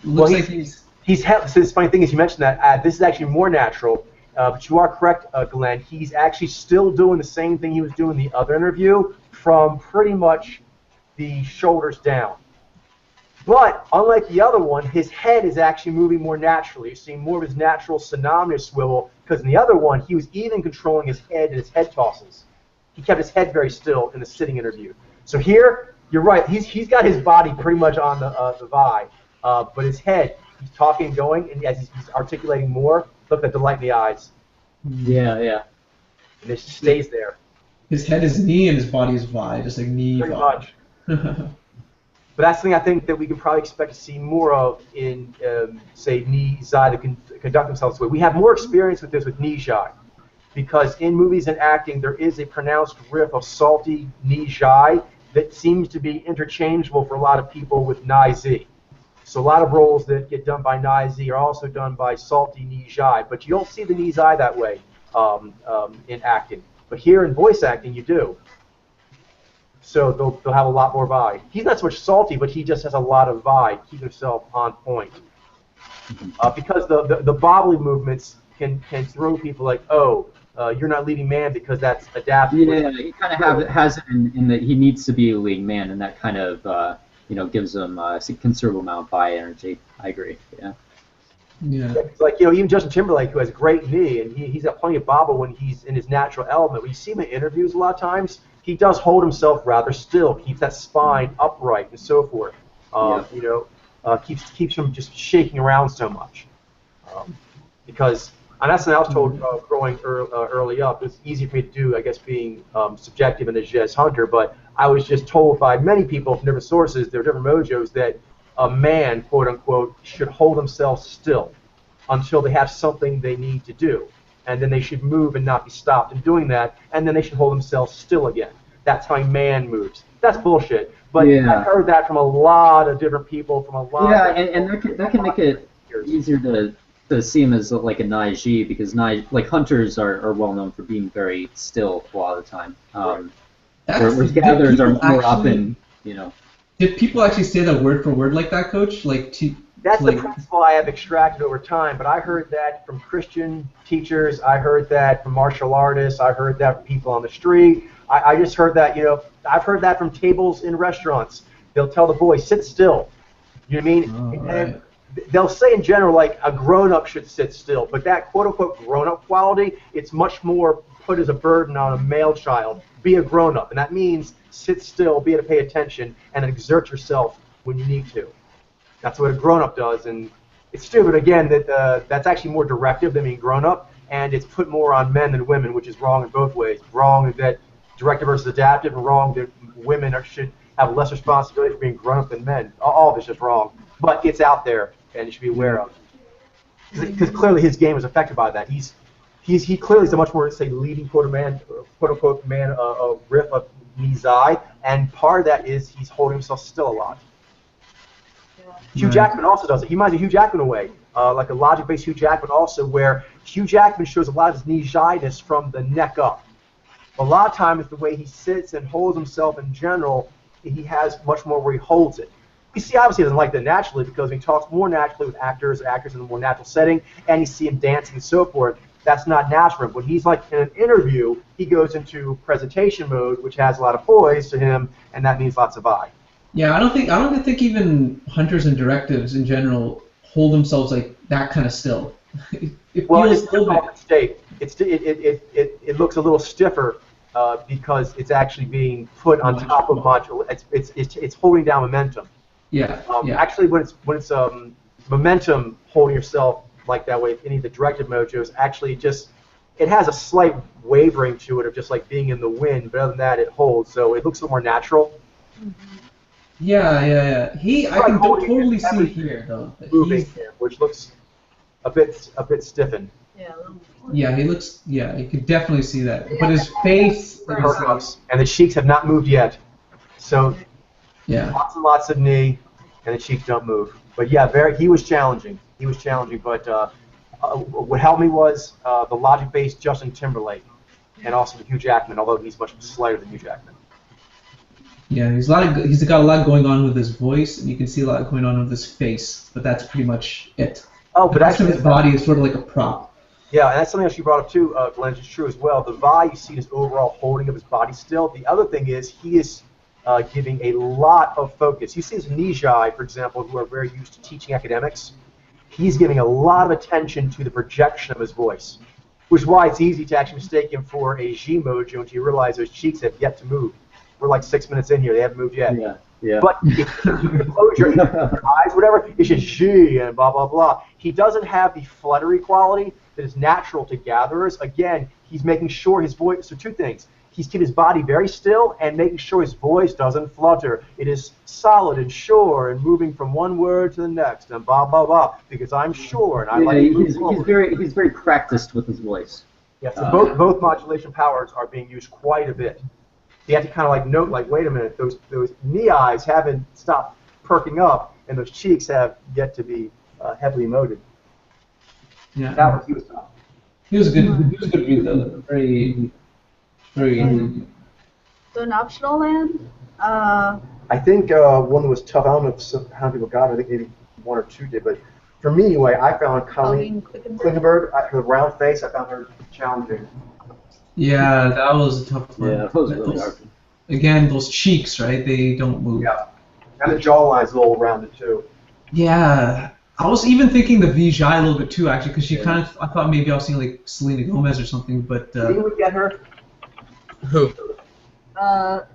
It looks like so this funny thing is you mentioned that this is actually more natural, but you are correct, Glenn. He's actually still doing the same thing he was doing in the other interview from pretty much the shoulders down. But unlike the other one, his head is actually moving more naturally. You're seeing more of his natural synonymus swivel, because in the other one, he was even controlling his head and his head tosses. He kept his head very still in the sitting interview. So here, you're right, he's got his body pretty much on the vibe, but his head, he's talking and going, and as he's articulating more, look at the delight in the eyes. Yeah. And it just stays there. His head is knee and his body is vi, just like knee Pretty vi. much. But that's something I think that we can probably expect to see more of in, say, Nizai that can conduct themselves this way. We have more experience with this with Nizai, because in movies and acting there is a pronounced riff of salty Nizai that seems to be interchangeable for a lot of people with Nai-Z. So a lot of roles that get done by Nai-Z are also done by salty Nizai, but you don't see the Nizai that way in acting. But here in voice acting, you do. So they'll have a lot more vibe. He's not so much salty, but he just has a lot of vibe. Keep himself on point. Because the bobbly movements can throw people like, oh, you're not leading man because that's adaptive. Yeah, he kind of has it in that he needs to be a leading man, and that kind of gives him a considerable amount of vibe energy. I agree. Yeah. It's like, even Justin Timberlake, who has great knee, and he's got plenty of bobble when he's in his natural element. When you see him in interviews a lot of times, he does hold himself rather still, keeps that spine upright and so forth. Keeps him just shaking around so much. Because, and that's something I was told growing early up. It's easy for me to do, I guess, being subjective and a jazz hunter, but I was just told by many people from different sources, there are different mojos, that a man, quote unquote, should hold themselves still until they have something they need to do. And then they should move and not be stopped in doing that, and then they should hold themselves still again. That's how a man moves. That's bullshit. But I've heard that from a lot of different people, from a lot of and that can make it easier to see him as like a Nai-Ji, because hunters are well known for being very still a lot of the time. Whereas gatherers are more up in, Did people actually say that word for word like that, Coach? Like That's the Like- principle I have extracted over time, but I heard that from Christian teachers, I heard that from martial artists, I heard that from people on the street. I just heard that, I've heard that from tables in restaurants. They'll tell the boys, sit still. You know what I mean? Oh, And right. they'll say in general, like, a grown-up should sit still, but that quote-unquote grown-up quality, it's much more put as a burden on a male child. Be a grown-up, and that means sit still, be able to pay attention, and exert yourself when you need to. That's what a grown-up does, and it's stupid, again, that that's actually more directive than being grown-up, and it's put more on men than women, which is wrong in both ways. Wrong that directive versus adaptive, and wrong that women should have less responsibility for being grown-up than men. All of it's just wrong, but it's out there, and you should be aware of it. Because clearly his game is affected by that. He clearly is a much more, say, leading quote-unquote man, riff of Nizai, and part of that is he's holding himself still a lot. Hugh Right. Jackman also does it. He reminds me of Hugh Jackman in a way, like a logic-based Hugh Jackman also, where Hugh Jackman shows a lot of his Nizai-ness from the neck up. A lot of times the way he sits and holds himself in general, he has much more where he holds it. You see, obviously he doesn't like that naturally because he talks more naturally with actors in a more natural setting, and you see him dancing and so forth. That's not natural. When he's like in an interview, he goes into presentation mode, which has a lot of poise to him, and that means lots of eye. Yeah, I don't think even hunters and directives in general hold themselves like that kind of still. It Well, feels it's a little bit. default state. It looks a little stiffer because it's actually being put on top of module. It's holding down momentum. Yeah, yeah. Actually, when it's momentum holding yourself like that way, any of the directive mojos, actually it has a slight wavering to it of just like being in the wind, but other than that, it holds. So it looks a little more natural. Yeah. I like can holding totally see everything here though. That Moving he's, here, which looks a bit stiffened. Yeah. yeah, he looks. Yeah, you could definitely see that. But his face, is like, And the cheeks have not moved yet. So yeah. lots and lots of knee, and the cheeks don't move. But yeah, he was challenging. But what helped me was the logic-based Justin Timberlake, and also Hugh Jackman, although he's much slighter than Hugh Jackman. Yeah, he's got a lot going on with his voice, and you can see a lot going on with his face. But that's pretty much it. Oh, The but rest of actually, his body is sort of like a prop. yeah, and that's something else you brought up too, Glenn. It's true as well. The Vi, you see his overall holding of his body still. The other thing is he is giving a lot of focus. You see his Nijai, for example, who are very used to teaching academics. He's giving a lot of attention to the projection of his voice, which is why it's easy to actually mistake him for a G mojo until you realize those cheeks have yet to move. We're like 6 minutes in here; they haven't moved yet. Yeah. But if you close your eyes, whatever, it's just G and blah, blah, blah. He doesn't have the fluttery quality that is natural to gatherers. Again, he's making sure his voice, so two things. He's keeping his body very still and making sure his voice doesn't flutter. It is solid and sure and moving from one word to the next and blah, blah, blah, because I'm sure and I like to move forward. He's very practiced with his voice. Yeah, so both modulation powers are being used quite a bit. You have to kind of like note, like, wait a minute, those knee eyes haven't stopped perking up, and those cheeks have yet to be heavily emoted. Yeah. That was he was tough. He was a good read though. Very. So an optional land? I think one that was tough. I don't know if how many people got it. I think maybe one or two did, but for me anyway, I found Colleen Klingenberg, her round face. I found her challenging. Yeah, that was a tough one. Yeah, that was really hard. Again, those cheeks, right? They don't move. Yeah, and the jawline's a little rounded too. Yeah, I was even thinking the Vijay a little bit too, actually, because she kind of. I thought maybe I was seeing like Selena Gomez or something, but. Did anyone get her? Who?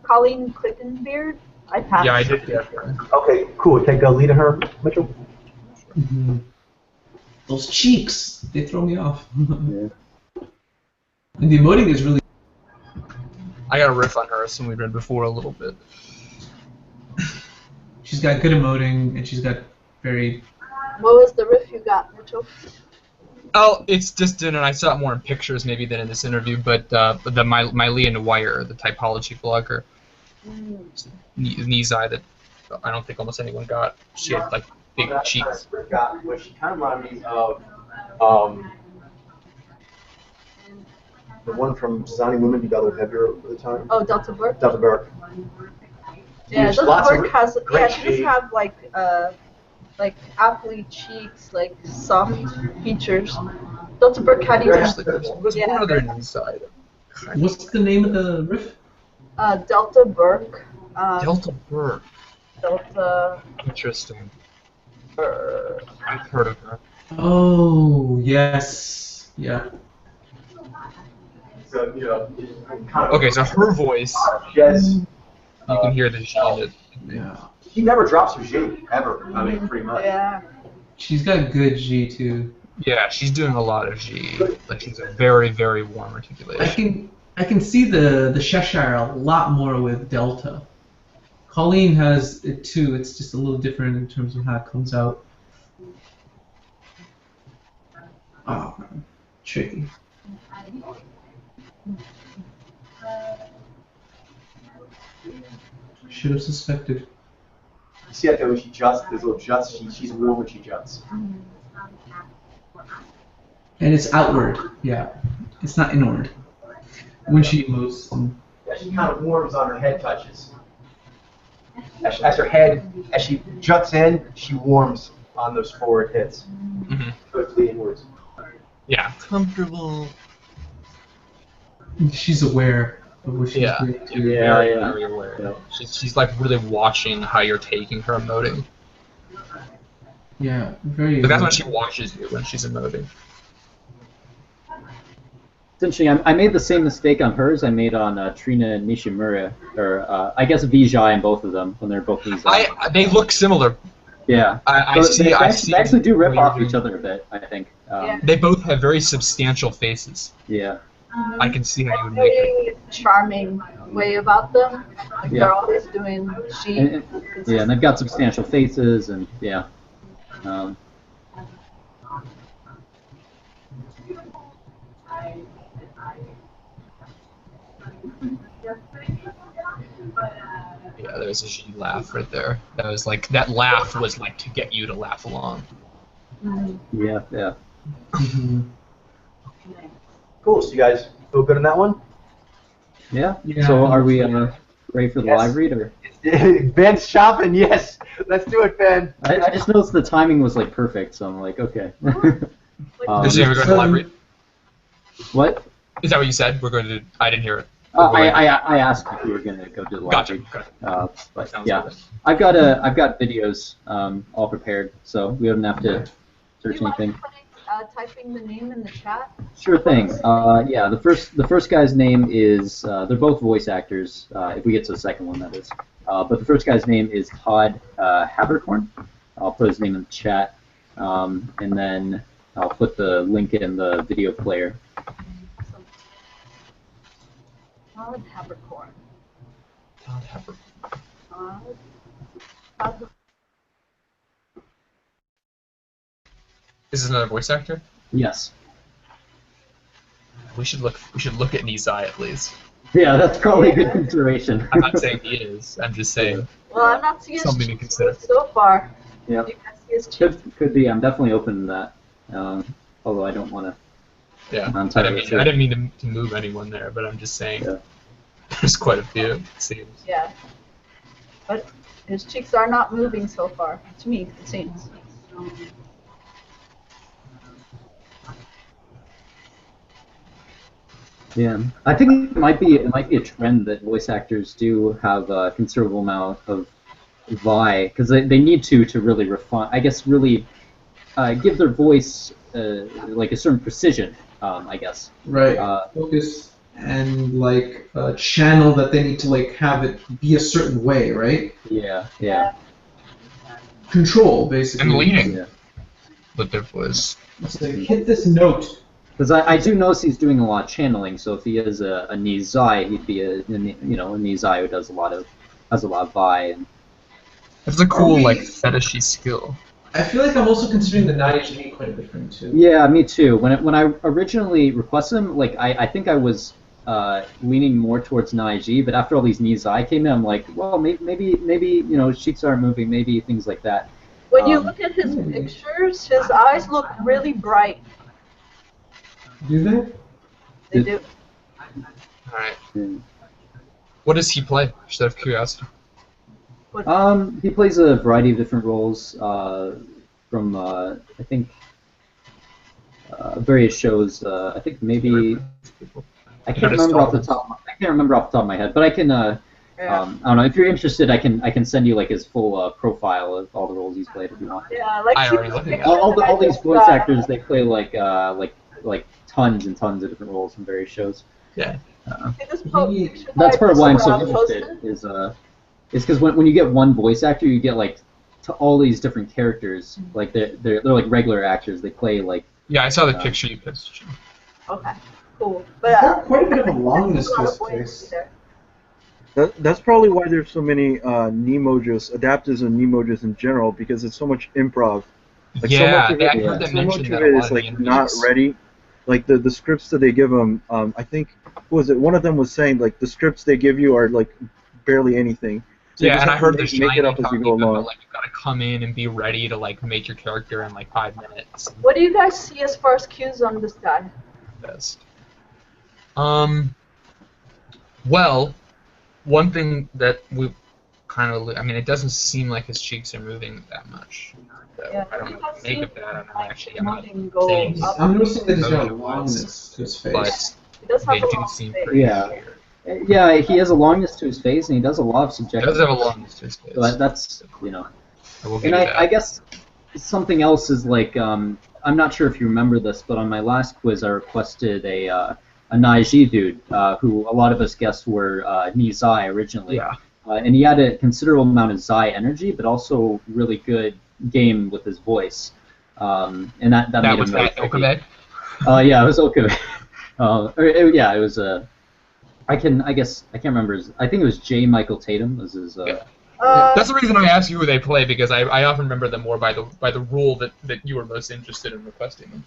Colleen Clickenbeard. I passed. Yeah, I did get her. Okay, cool. Take a lead of her, Mitchell. Those cheeks, they throw me off. Yeah. And the emoting is really. I got a riff on her, as we read before a little bit. She's got good emoting, and she's got very. What was the riff you got, Mitchell? Oh, it's distant, and I saw it more in pictures maybe than in this interview. But the Mylian Wire, the typology blogger, Nizai, that I don't think almost anyone got. She had like big cheeks. What she kind of reminded me of the one from Designing Women Together with Heavier at the time. Oh, Delta Burke? Delta Burke. Yeah, There's Delta lots of Burke has, great she does shade. have like like apple cheeks, like soft features. Delta Burke had Actually, even there's yeah. one other inside. What's the name of the riff? Delta Burke. Delta Burke. Delta Interesting. Burke. I've heard of her. Oh, yes. Yeah. So, you know, kind of. Okay, so her voice, She has. you can hear the G in it. Yeah. She never drops her G ever. I mean, pretty much. Yeah. She's got good G too. Yeah, she's doing a lot of G. Like she's a very, very warm articulation. I can see the Cheshire a lot more with Delta. Colleen has it too. It's just a little different in terms of how it comes out. Oh, man. Tricky. Should have suspected. You see that though, when she juts, there's little juts, she's warm when she juts. And it's outward, yeah. It's not inward. When she moves. Yeah, she kind of warms on her head touches. As her head, as she juts in, she warms on those forward hits. Mhm. Swiftly inwards. Yeah, comfortable. She's aware of what she's Yeah, doing. Yeah, very, yeah. very aware. Yeah. She's like really watching how you're taking her emoting. Yeah, very But that's aware. when she watches you when she's emoting. It's interesting. I made the same mistake on hers I made on Trina Nishimura, or I guess Vijay in both of them when they're both these. They look similar. Yeah. I So see. they, I actually, see. they actually do rip what off you're each doing. other a bit, I think. Yeah. They both have very substantial faces. Yeah. I can see how you would make it. Very charming way about them. Like Yeah. they're always doing she. And, yeah, and they've got substantial faces, and yeah. Um, Yeah, there's a G laugh right there. That was like that laugh was like to get you to laugh along. yeah, yeah. Mhm. Cool, so you guys feel good on that one? Yeah. Yeah. So are we ready for the Yes. live read, or? Ben's shopping, yes. Let's do it, Ben. I just noticed the timing was like perfect, so I'm like, okay. Is we're going to live read? What? Is that what you said? We're going to. I didn't hear it. I asked if we were gonna go to the live Gotcha. read. Gotcha. But Sounds yeah, good. I've got videos all prepared, so we don't have to Do search you mind anything. typing the name in the chat? Sure thing. Yeah, the first guy's name is they're both voice actors. If we get to the second one, that is. But the first guy's name is Todd Habercorn. I'll put his name in the chat, and then I'll put the link in the video player. Todd Habercorn. Todd Hepburn. Todd. Is this another voice actor? Yes. We should look at Nizai at least. Yeah, that's probably a good consideration. I'm not saying he is. I'm just saying. Well, I'm not seeing his Something to cheeks consider. so far. Yeah. You guys see his cheeks? Could be. I'm definitely open to that. Although I don't want to. Yeah. I'm I sorry, didn't sure. mean to move anyone there, but I'm just saying. Yeah. There's quite a few. It seems. Yeah. But his cheeks are not moving so far. To me, it seems. Yeah, I think it might be a trend that voice actors do have a considerable amount of vi, because they need to really refine. I guess really give their voice like a certain precision. I guess. Right. Uh, Focus and like a channel that they need to like have it be a certain way, right? Yeah. Yeah. Control, basically. And leading Yeah. with their voice. It's like, hit this note. Because I do notice he's doing a lot of channeling. So if he is a Nizai, he'd be a Nizai who has a lot of vi. And It's a cool like fetishy skill. I feel like I'm also considering the Naiji quite a bit from too. yeah, me too. When I originally requested him, like I think I was leaning more towards Naiji, but after all these Nizai came in, I'm like, well, maybe sheets aren't moving, maybe things like that. When you look at his pictures, his eyes look really bright. Do they? They do. All right. Hmm. What does he play? Just out of curiosity. He plays a variety of different roles from I think various shows. I think maybe I can't remember off the top. I can't remember off the top of my head, but I can. Yeah. I don't know. If you're interested, I can send you like his full profile of all the roles he's played if you want. Yeah, like I see already this looked at picture that. All, that I these just, voice actors, they play like tons and tons of different roles in various shows. Yeah. see this He- picture that That's I part of just, why I'm so interested. posted? Is because when you get one voice actor, you get like all these different characters. Like they're like regular actors. They play like Yeah, I saw the picture you posted. Okay, cool. But He's got quite a bit of a longness a to lot his of buoyancy face. there. That's probably why there's so many Nemojos, adapters and Nemojos in general, because it's so much improv. Like so much Yeah, of it, I heard them so much mention of that a it lot is in the like not interviews. ready. Like the scripts that they give them, I think what was it? One of them was saying like the scripts they give you are like barely anything. So you Yeah, just and I have to heard the make it Shiny up as you talking go about how, along. like, you gotta come in and be ready to like make your character in like 5 minutes. What do you guys see as far as cues on this guy? Best. Well, one thing that we kind of, I mean, it doesn't seem like his cheeks are moving that much. So Yeah, I don't you know have what to make seen of that. I'm not like actually, I'm not moving go saying up. I'm noticing that he's got a Mojo longness to his face. but He does they have a do long seem face. pretty Yeah. weird. Yeah, he has a longness to his face, and he does a lot of He subjective. does have a longness to his face. So that's you know. I will give And you that. I guess something else is like I'm not sure if you remember this, but on my last quiz I requested a Naiji dude who a lot of us guessed were Nizai originally. Yeah. And he had a considerable amount of Zai energy, but also really good game with his voice. And that That made was him really that tricky. Okabe? Yeah, it was Okabe. Yeah, it was I guess I can't remember. I think it was J. Michael Tatum was his. Yeah. Uh, That's the reason I asked you who they play, because I often remember them more by the rule that you were most interested in requesting them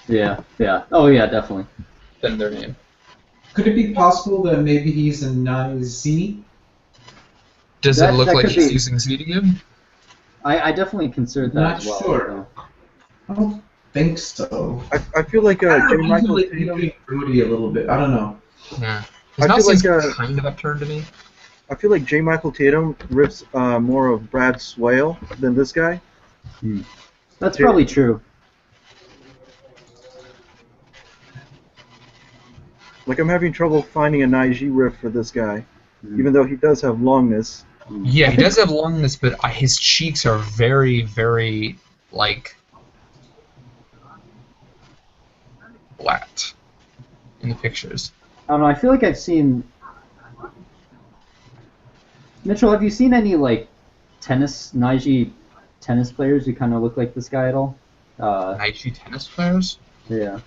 Yeah. Oh yeah, definitely. than their name. Could it be possible that maybe he's a Nai-Z? Does That- it look that like could he's be. using Z to give? I definitely considered that Not as well. sure. so. I don't think so. I feel like I don't J. know, he's Michael like Tatum. being broody a little bit. I don't know. Yeah. I His mouth feel seems like, kind of upturned to me. I feel like J. Michael Tatum rips more of Brad Swale than this guy. That's J- probably true. Like I'm having trouble finding a Naiji riff for this guy, Mm. even though he does have longness. Yeah, he does have longness, but his cheeks are very, very, like, flat in the pictures. I don't know. I feel like I've seen. Mitchell, have you seen any like Naiji tennis players who kind of look like this guy at all? Naichi tennis players? Yeah.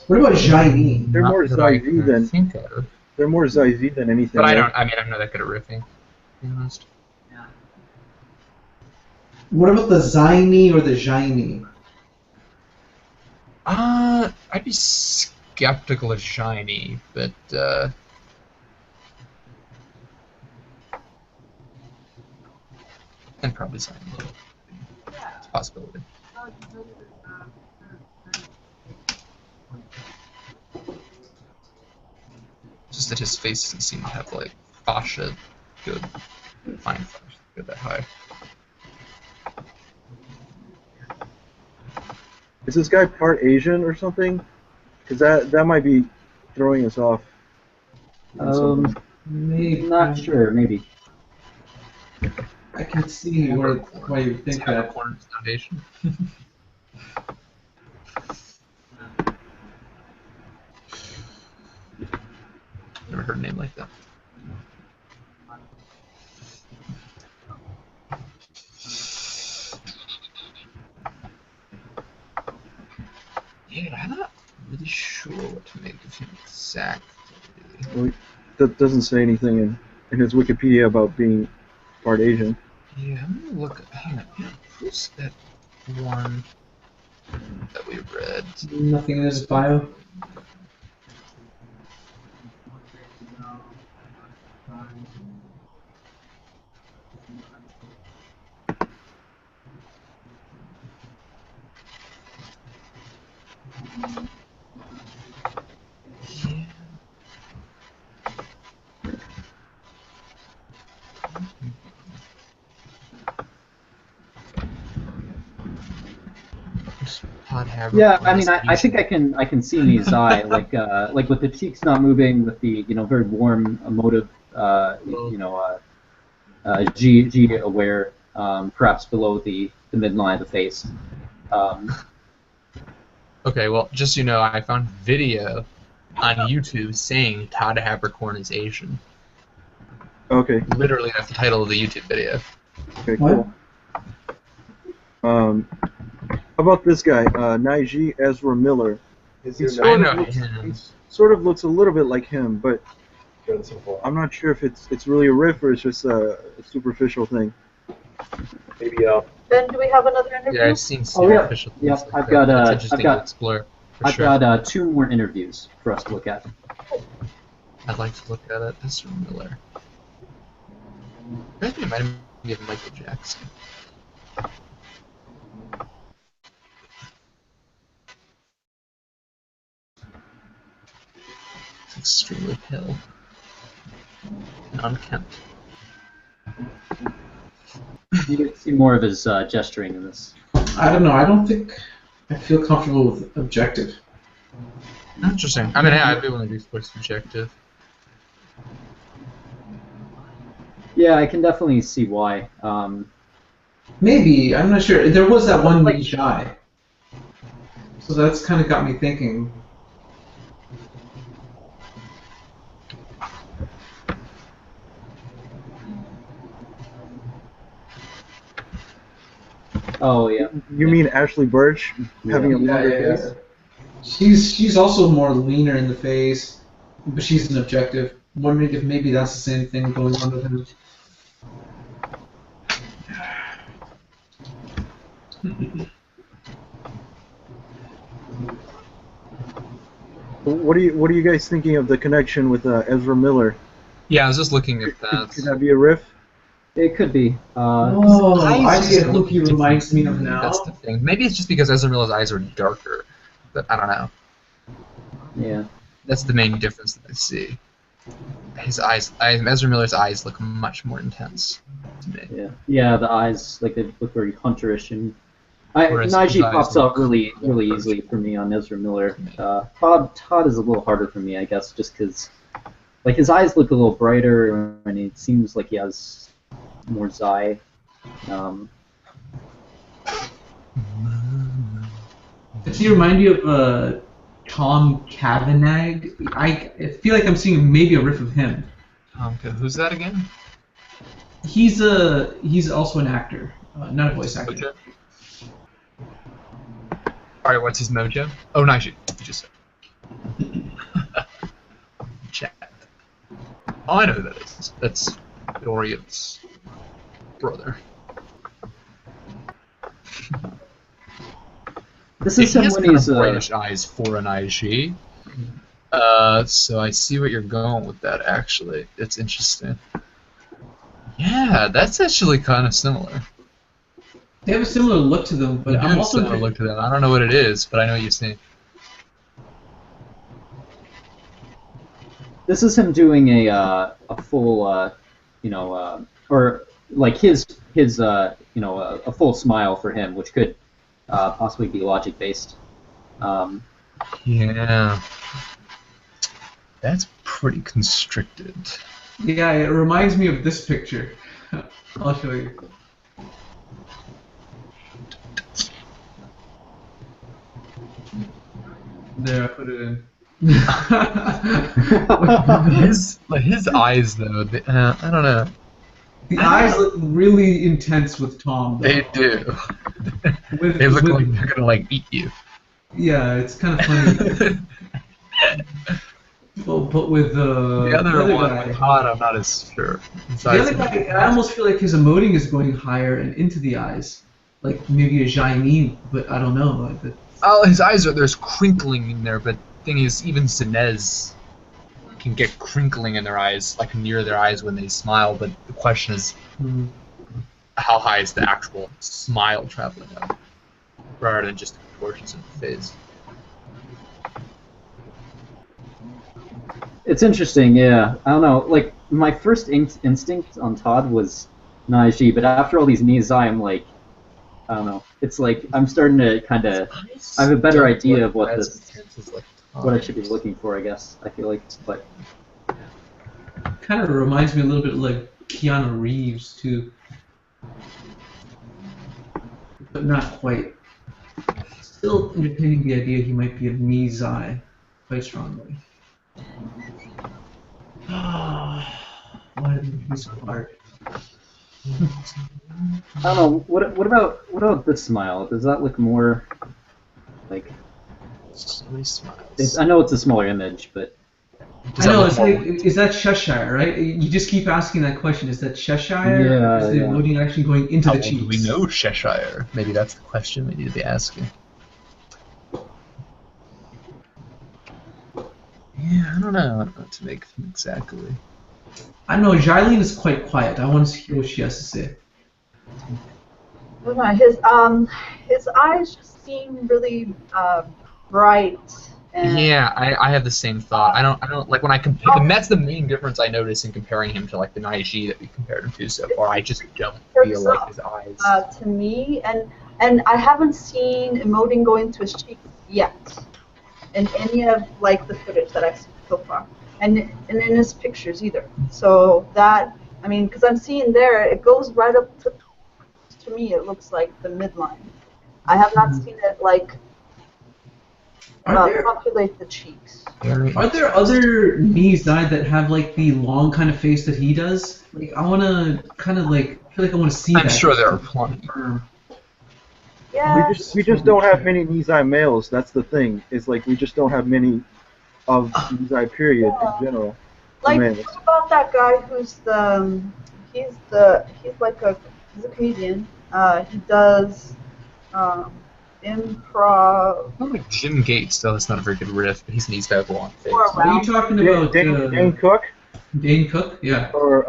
What about Jaini? They're Not more that I Zai-Z can than think of. they're more Zai-Z than anything. But I right? don't. I mean, I'm not that good at riffing. To be honest. What about the Zaini or the Jaini? I'd be skeptical of Shiny, but and probably Shiny. It's a possibility. Just that his face doesn't seem to have like fascia good, fine fascia good that high. Is this guy part Asian or something? Because that might be throwing us off. Maybe. Not sure. Maybe. I can see why you would think that. Capricorn Foundation. Never heard a name like that. Yeah, I'm not really sure what to make of him exactly. Well, that doesn't say anything in his Wikipedia about being part Asian. Yeah, I'm gonna look. Hang on. Who's that one that we read? Nothing in his bio. Yeah. Todd Yeah, I mean, Havercorn I think I can see Nizai like with the cheeks not moving, with the very warm, emotive, G aware, perhaps below the midline of the face. Okay, well, just so you know, I found video on YouTube saying Todd Havercorn is Asian. Okay. Literally, that's the title of the YouTube video. Okay. What? Cool. How about this guy, Naiji Ezra Miller? Is He there sort know of looks, him. he sort of looks a little bit like him, but no? I'm not sure if it's really a riff or it's just a superficial thing. Maybe Ben, do we have another interview? Yeah, I've seen Oh, yeah. superficial Yeah, things like I've that. got, That's I've interesting got- to explore, for I've sure. got 2 more interviews for us to look at. I'd like to look at it. Ezra Miller. I think it might be of Michael Jackson. It's extremely pale. And unkempt. You can see more of his gesturing in this. I don't know. I don't think I feel comfortable with objective. Interesting. I mean, yeah, I'd be willing to do sports subjective. Yeah, I can definitely see why. Maybe, I'm not sure. There was that one Like- niche eye. So that's kind of got me thinking. Oh yeah. You mean Ashley Birch having a longer face? She's also more leaner in the face, but she's an objective. Wondering if maybe that's the same thing going on with him. What are you guys thinking of the connection with Ezra Miller? Yeah, I was just looking at that. Could that be a riff? It could be. Oh, eyes I just get who look he reminds me of different. now. That's the thing. Maybe it's just because Ezra Miller's eyes are darker, but I don't know. Yeah. That's the main difference that I see. His eyes, Ezra Miller's eyes look much more intense to me. Yeah. Yeah. The eyes, like, they look very hunterish, and Whereas Naiji his eyes pops look out really more easily for me on Ezra Miller. Todd is a little harder for me, I guess, just because, like, his eyes look a little brighter, and it seems like he has more Zai. Does he remind you of Tom Cavanagh? I feel like I'm seeing maybe a riff of him. Okay, who's that again? He's also an actor, not a voice actor. Mojo? Alright, what's his mojo? Oh, Naiji. You just said. Chat. Oh, I know who that is. That's Dorian's brother. This is He him has when kind he's of brightish eyes for an IG. So I see what you're going with that, actually. It's interesting. Yeah, that's actually kind of similar. They have a similar look to them, but I'm also similar look to them. I don't know what it is, but I know what you're saying. This is him doing a full, or like his a full smile for him, which could possibly be logic based. Yeah. That's pretty constricted. Yeah, it reminds me of this picture. I'll show you. There, I put it in. his eyes, though, I don't know. The eyes look really intense with Tom. Though. They do. With- They look with- like they're gonna like eat you. Yeah, it's kind of funny. but with The other one guy, with Todd, I'm not as sure. His the eyes other are- guy, I almost feel like his emoting is going higher and into the eyes, like maybe a Jaime, but I don't know. Like the, Oh, his eyes are, there's crinkling in there, but the thing is, even Sinez can get crinkling in their eyes, like near their eyes when they smile, but the question is, how high is the actual smile traveling up, rather than just the proportions of the face. It's interesting, yeah. I don't know. Like, my first instinct on Todd was Naiji, but after all these Nizai, I'm like, I don't know. It's like I'm starting to kind of. I have a better idea of what what I should be looking for. I guess I feel like, but Kind of reminds me a little bit like Keanu Reeves too, but not quite. Still entertaining the idea he might be a Mizai quite strongly. Why did he so hard? I don't know. What about this smile? Does that look more like? Somebody smiles. I know it's a smaller image, but I know, it's like, is that Cheshire, right? You just keep asking that question. Is that Cheshire? Yeah, Or is the yeah. emoting actually going into How the well cheeks? do we know Cheshire? Maybe that's the question we need to be asking. Yeah, I don't know what to make of him exactly. I don't know, Jilene is quite quiet. I want to hear what she has to say. His eyes just seem really bright. And, Yeah, I have the same thought. I don't like when I compare. And that's the main difference I notice in comparing him to like the Naiji that we compared him to so far. I just don't feel like his eyes. To me, and I haven't seen emoting go into his cheeks yet in any of like the footage that I've seen so far, and in his pictures either. So that, I mean, because I'm seeing there, it goes right up to me. It looks like the midline. I have not seen it like populate the cheeks. Are there other Mizai that have like the long kind of face that he does? Like, I want to kind of like, I feel like I want to see that. I'm sure there are plenty. Yeah. We just don't have many Nizai males. That's the thing. Is like we just don't have many of Nizai period in general. Like, males. what about that guy who's he's a comedian. He does improv. Not like Jim Gates, though. That's not a very good riff, but he's an East Side long face. Are you talking about Dane Cook? Dane Cook? Yeah. Or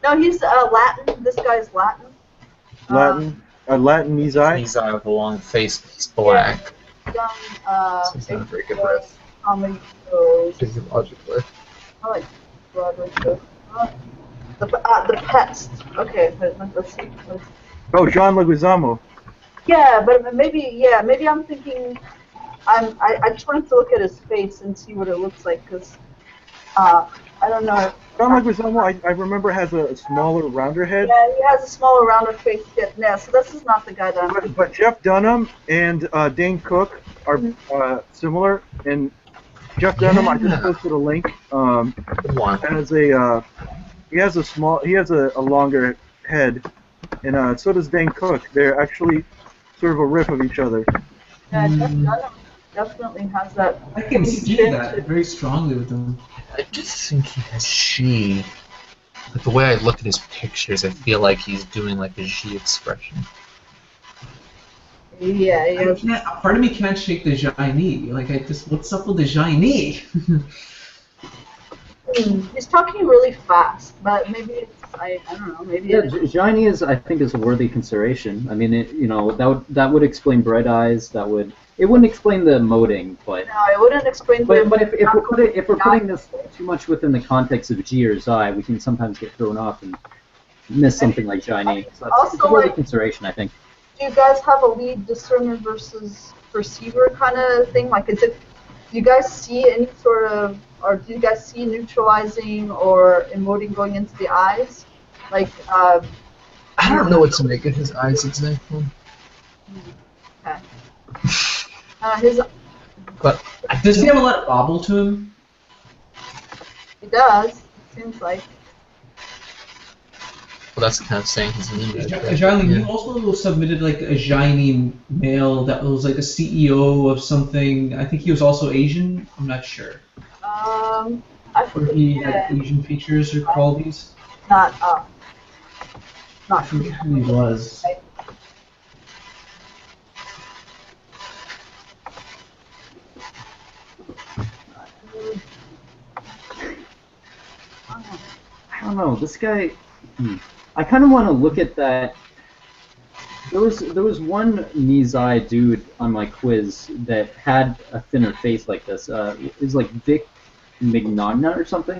No, he's Latin. This guy's Latin. Latin Latin Nizai? Nizai with a long face. He's black. He's So it's not a very good riff. comedy shows. Physiologically. I like Broadway shows. The Pest. Okay, let's see. Oh, John Leguizamo. Yeah, but maybe I'm thinking. I just wanted to look at his face and see what it looks like because I don't know. John Leguizamo, I remember, has a smaller, rounder head. Yeah, he has a smaller, rounder face. Yeah, so this is not the guy that I'm. But Jeff Dunham and Dane Cook are similar. And Jeff Dunham, I just posted a link. Has he has a longer head, and so does Dane Cook. They're actually sort of a riff of each other. Yeah, Jeff Dunham definitely has that. I can see that very strongly with him. I just think he has she. But the way I look at his pictures, I feel like he's doing like a she expression. Yeah. Part of me can't shake the Jaini. Like, what's up with the Jaini? He's talking really fast, but maybe it's I don't know. Maybe Shiny I think is a worthy consideration. I mean, that would explain bright eyes. It wouldn't explain the emoting, but no, it wouldn't explain. But if we're putting this too much within the context of G or Zai, we can sometimes get thrown off and miss something like Shiny. So it's a worthy consideration, I think. Do you guys have a lead discerner versus perceiver kind of thing? Like, do you guys see any sort of, or do you guys see neutralizing or emoting going into the eyes? Like, I don't know what to make of his eyes exactly. Okay. But does he have a lot of bobble to him? He does. It seems like. Well, that's kind of saying he's needed. Jarlene, you also submitted like a Jaini male that was like a CEO of something. I think he was also Asian. I'm not sure. I Or he had Asian features or qualities. Not I forget who he was. I don't know. This guy. I kind of want to look at that. There was one Nizai dude on my quiz that had a thinner face like this. It was like Vic Mignogna or something.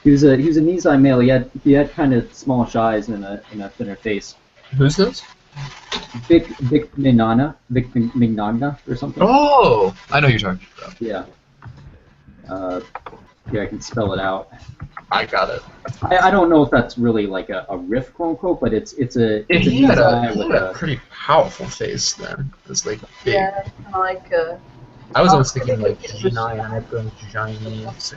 He was a Nizai male. He had kind of smallish eyes and a thinner face. Who's this? Vic Mignogna or something. Oh, I know who you're talking about. Yeah. Yeah, I can spell it out. I got it. I don't know if that's really like a riff, quote unquote, but it's a He had Nizai with a a. pretty powerful face then. It's like big. Yeah, kind of like. I was always thinking pretty like good. Genai and I've gone Chinese.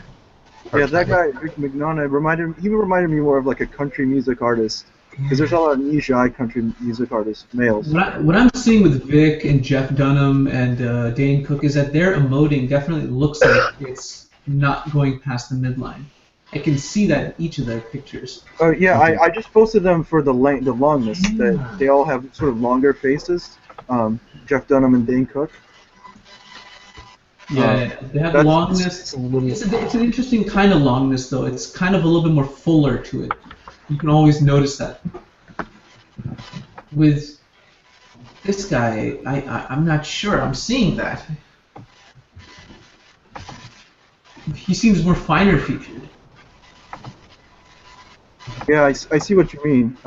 Yeah, that guy, Vic McNona, he reminded me more of like a country music artist. Because there's a lot of Nizai country music artists, males. What I'm seeing with Vic and Jeff Dunham and Dane Cook is that their emoting definitely looks like it's not going past the midline. I can see that in each of their pictures. Oh yeah, I just posted them for the longness. That they all have sort of longer faces. Jeff Dunham and Dane Cook. Yeah, they have that's- longness. It's an interesting kind of longness though. It's kind of a little bit more fuller to it. You can always notice that. With this guy, I'm not sure. I'm seeing that. He seems more finer featured. Yeah, I see what you mean.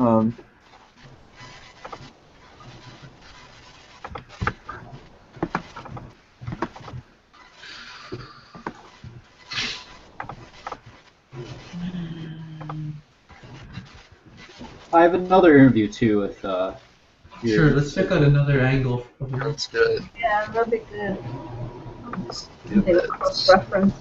I have another interview too with. Sure, let's check out another angle of her. That's good. Yeah, that'd be good. Let's do They would that. cross reference.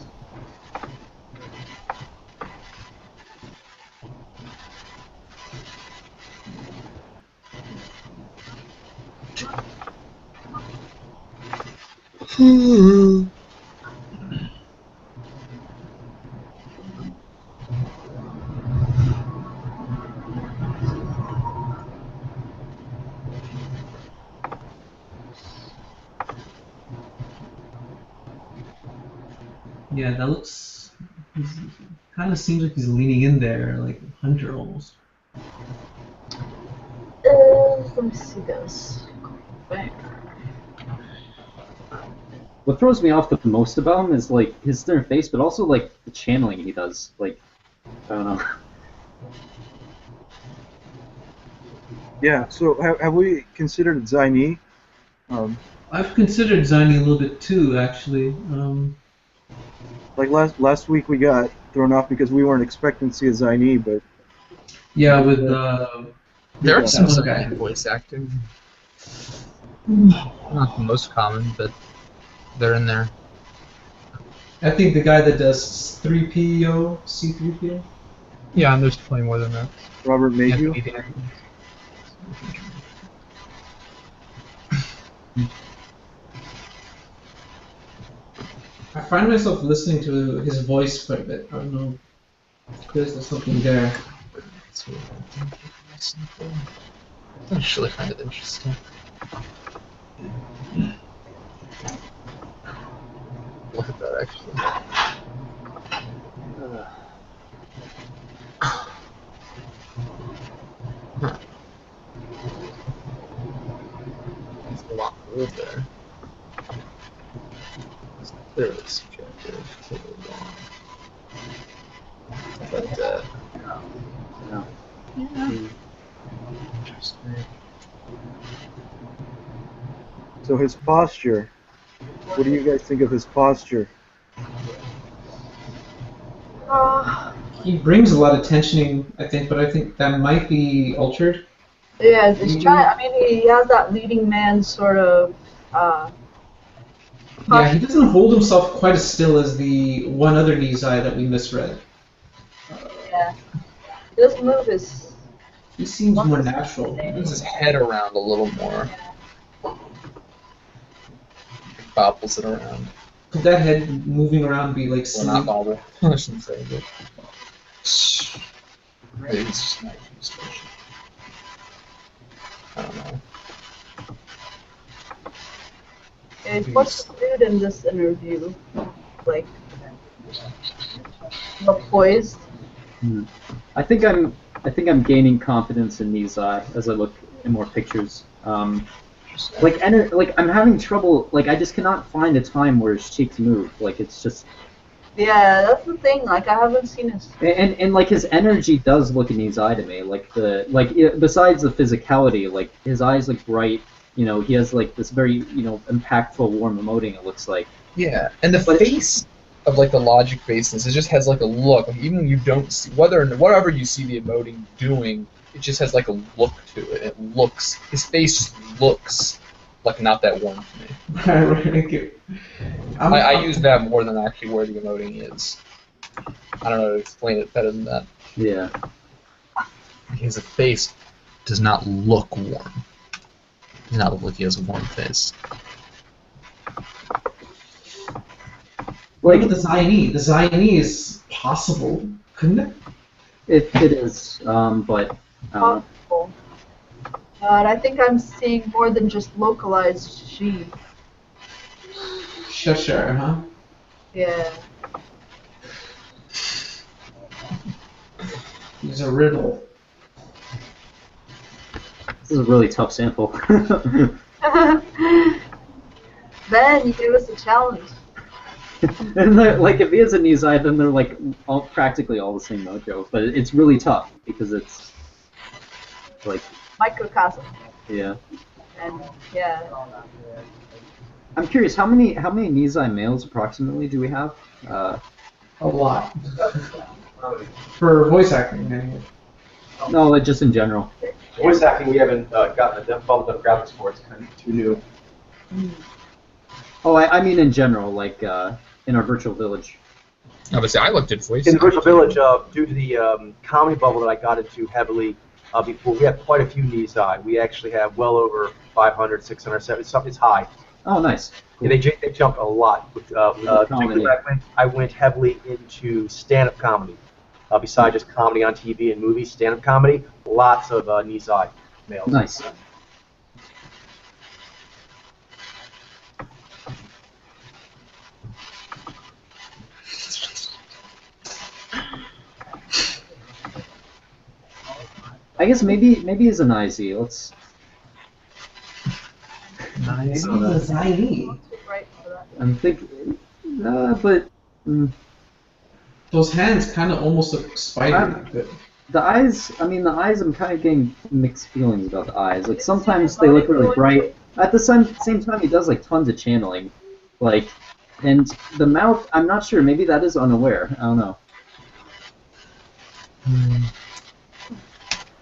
Yeah, that looks. Kind of seems like he's leaning in there, like Hunter almost. Let me see this. Bang. What throws me off the most about him is like his thinner face, but also like the channeling he does. Like, I don't know. Yeah. So have we considered Zaini? I've considered Ziny a little bit too, actually. Like last week we got thrown off because we weren't expecting to see a Zaini, but Yeah, with There are some That one guy. voice acting. Not the most common, but they're in there. I think the guy that does 3PO, C3PO. Yeah, and there's plenty more than that. Robert Mayhew. Anthony Daniels. I find myself listening to his voice quite a bit. I don't know if there's something there. I actually find it interesting. Look at that, actually. Huh. There's a lot more there. It's clearly subjective, clearly wrong. But, No. interesting. So his posture. What do you guys think of his posture? He brings a lot of tensioning, I think, but I think that might be altered. Yeah, he's trying. I mean, he has that leading man sort of. Yeah, he doesn't hold himself quite as still as the one other Nizai that we misread. Yeah. He does move his. He seems more natural. Moves his head around a little more. Bobbles it around. Could that head moving around be like Well, not sleep? bobble. I shouldn't say, but. Maybe it's just not distortion. I don't know. Yeah, he's more subdued in this interview. Like, more poised. I think I'm gaining confidence in these as I look in more pictures. Like I'm having trouble. Like I just cannot find a time where his cheeks move. Like it's just Yeah, that's the thing. Like I haven't seen his. And like his energy does look in his eye to me. Like besides the physicality, like his eyes look bright. You know, he has like this very impactful, warm emoting. It looks like. Yeah, and the But face of like the logic basis, it just has like a look. Like, even when you don't see whatever you see the emoting doing, it just has like a look to it. It looks his face just looks like not that warm to me. Right. I use that more than actually where the emoting is. I don't know how to explain it better than that. Yeah. His face does not look warm. Does not look like he has a warm face. What about the Zionee? The Zionee is possible, couldn't it? It is, but Possible. But I think I'm seeing more than just localized G. Sure, huh? Yeah. He's a riddle. this is a really tough sample. Ben, you gave us a challenge. And like if he has a knee eye, then they're like practically all the same mojo. But it's really tough because it's like Microcosm. yeah. And yeah. I'm curious how many Nizai males approximately do we have? A lot. For voice acting, anyway. No, like just in general. Voice acting, we haven't gotten the bumped up graphics for. It's kind of too new. Oh, I mean in general, like in our virtual village. Obviously, I looked at voice. In the virtual village, due to the comedy bubble that I got into heavily before, we have quite a few Nizai. We actually have well over 500, 600, 700. It's high. Oh, nice. Cool. Yeah, they jumped a lot. Comedy. I went heavily into stand-up comedy. Besides just comedy on TV and movies, stand-up comedy, lots of Nizai males. Nice. I guess maybe as an IZ. Let's. Maybe he's a Zionee. Right for that. I'm thinking, but Those hands kind of almost look spidery. the eyes. I mean, the eyes. I'm kind of getting mixed feelings about the eyes. Like sometimes they look really bright. At the same time, he does like tons of channeling, like, and the mouth. I'm not sure. Maybe that is unaware. I don't know.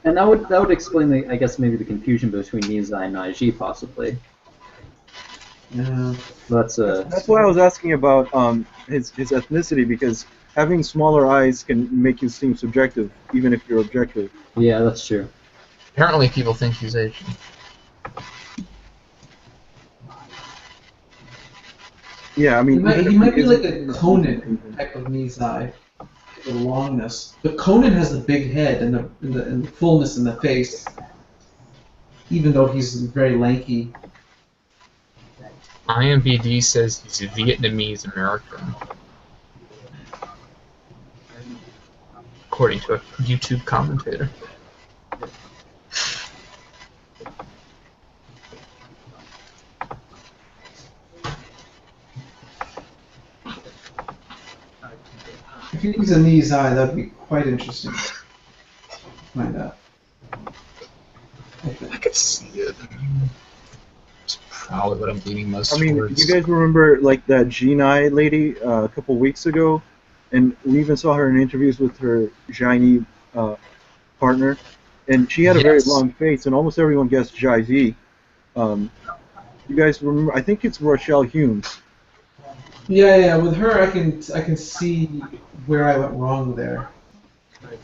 And that would explain I guess maybe the confusion between Nizai and Naiji possibly. Yeah. That's That's why I was asking about his ethnicity, because having smaller eyes can make you seem subjective, even if you're objective. yeah, that's true. Apparently, people think he's Asian. Yeah, I mean, He might be like a Conan type of Nizai. The longness. But Conan has the big head and the fullness in the face, even though he's very lanky. IMBD says he's a Vietnamese American, according to a YouTube commentator. If he's a Nizai, that'd be quite interesting. Find out. I could see it. It's probably what I'm leaning most I mean, towards. you guys remember like that Jinai lady a couple weeks ago, and we even saw her in interviews with her Jaini partner, and she had a very Yes. long face, and almost everyone guessed Jai Z. You guys remember? I think it's Rochelle Humes. Yeah. With her, I can see where I went wrong there.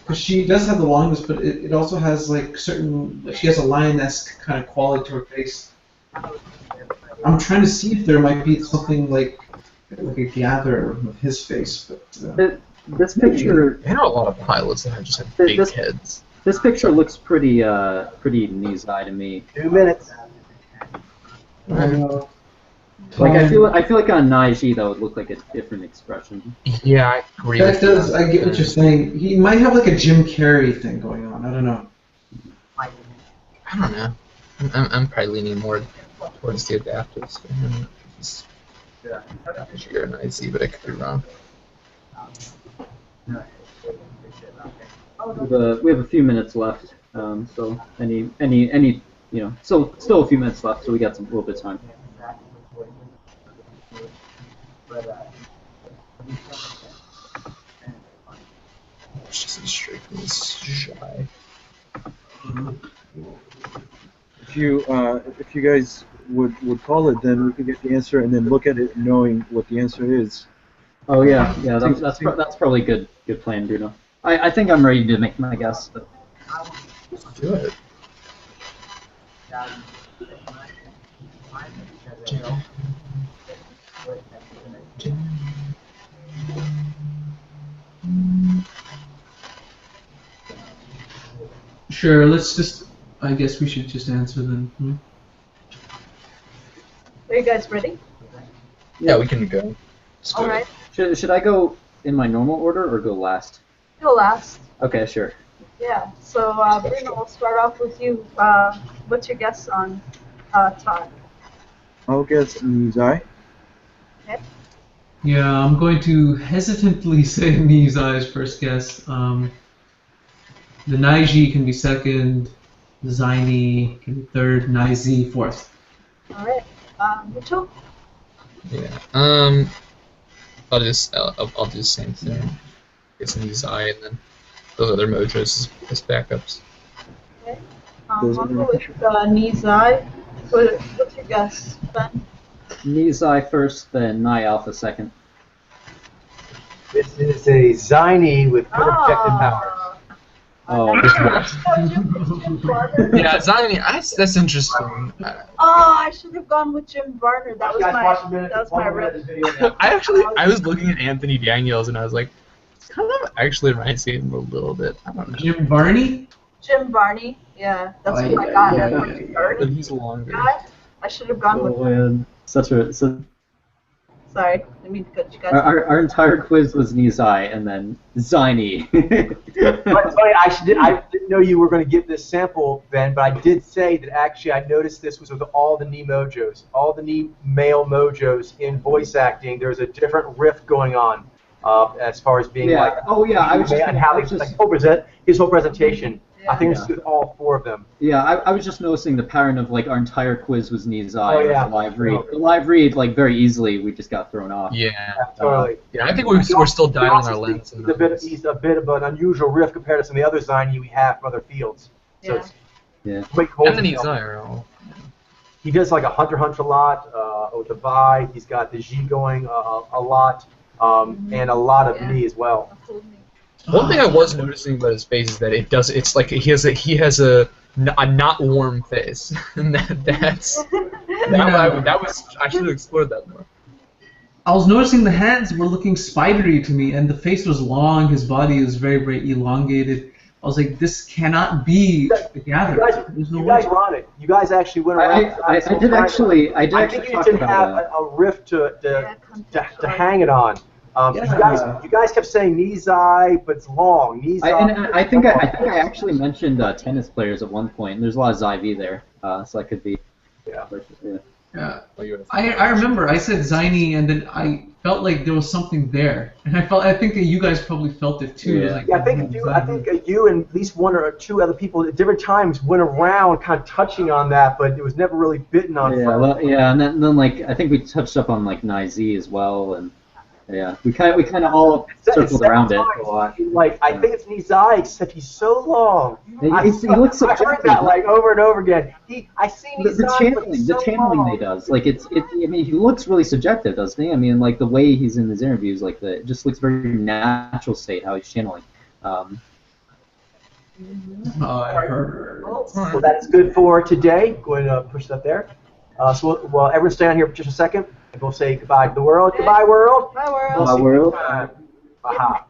Because she does have the longness, but it also has like certain. She has a lioness kind of quality to her face. I'm trying to see if there might be something like a gather with his face, but. This picture There are a lot of pilots that just have Th- big this- heads. this picture looks pretty Nizai to me. 2 minutes. Like I feel like on Naiji that would look like a different expression. Yeah, I agree That with you. does. I get what you're saying. He might have like a Jim Carrey thing going on. I don't know. I don't know. I'm probably leaning more towards the adaptives for him. You're an IC, but I could be wrong. We have a few minutes left. So any still a few minutes left. So we got some little bit of time. Just a straight from this shy. If you guys would call it, then we could get the answer and then look at it knowing what the answer is. Oh yeah. That's probably a good plan, Bruno. I think I'm ready to make my guess. But... Do it. Sure, let's just. I guess we should just answer then. Are you guys ready? Yeah, we can go. All right. Should I go in my normal order or go last? Go last. Okay, sure. Yeah. So Bruno, we'll start off with you. What's your guess on Todd? I'll guess Nizai. Okay. Yeah, I'm going to hesitantly say Nizai's first guess. The Naiji can be second, Zaini can be third, Naizi fourth. All right. Mitchell? Yeah. I'll do the same thing. It's an Izai and then those other mojos as backups. Okay. I'll go with Nizai. What's your guess, Ben? Nizai first, then Nai Alpha second. This is a Ziny with projected powers. Oh, Yeah, Zaini, that's interesting. I should have gone with Jim Varner. That was my rip. I was looking at Anthony Daniels and I was like, it's kind of actually reminds me of him a little bit. I don't know. Jim Varney? Jim Varney. Yeah, that's Oh, what I got. But he's longer. I should have gone with. Sorry, I mean to cut you guys. Our entire quiz was Nizai and then Ziny. But it's funny, I didn't know you were going to give this sample, Ben, but I did say that actually I noticed this was with all the Ni mojos. All the Ni male mojos in voice acting, there's a different riff going on as far as being like... Oh yeah, I was just... And how his whole presentation. Yeah. I think it's with all four of them. Yeah, I was just noticing the pattern of like our entire quiz was Nizai Oh, yeah. and the live read. The live read, like very easily, we just got thrown off. Yeah. Totally. Yeah, I think we're still dialing our lens. He's a bit of an unusual riff compared to some of the other Ziny we have from other fields. So Yeah. it's Yeah. great And then detail. Izai are all... He does like a Hunter Hunter a lot with the Vi. He's got the G going a lot, and a lot of Yeah. Ni as well. Absolutely. One thing I was noticing about his face is that it's like he has a not warm face, and that was I should have explored that more. I was noticing the hands were looking spidery to me, and the face was long, his body was very, very elongated. I was like, this cannot be the Gatherer. There's no You way. guys were on it. You guys actually went around. I did actually I think you talk didn't about have a riff to Yeah, hang it on. You guys kept saying Nizai, but it's long. Nizai. I think I actually mentioned tennis players at one point, and there's a lot of Zyv there, so that could be. Yeah. Yeah. I remember I said Ziny, and then I felt like there was something there, and I think that you guys probably felt it too. It was Yeah. like, Yeah, I think you and at least one or two other people at different times went around kind of touching on that, but it was never really bitten on. Yeah, and then like I think we touched up on like Nai-Z as well, and yeah, we kind of all circled around it a lot. Like I think it's Nizai, except he's so long. He looks so I heard that like over and over again. I see Nizai, the channeling he does, like I mean, he looks really subjective, doesn't he? I mean, like the way he's in his interviews, like it just looks very natural state how he's channeling. I heard. Well, that's good for today. Go ahead and push that there. So while everyone stay on here for just a second, and we'll say goodbye to the world. Goodbye, world. Bye, world. Bye, world. Aha.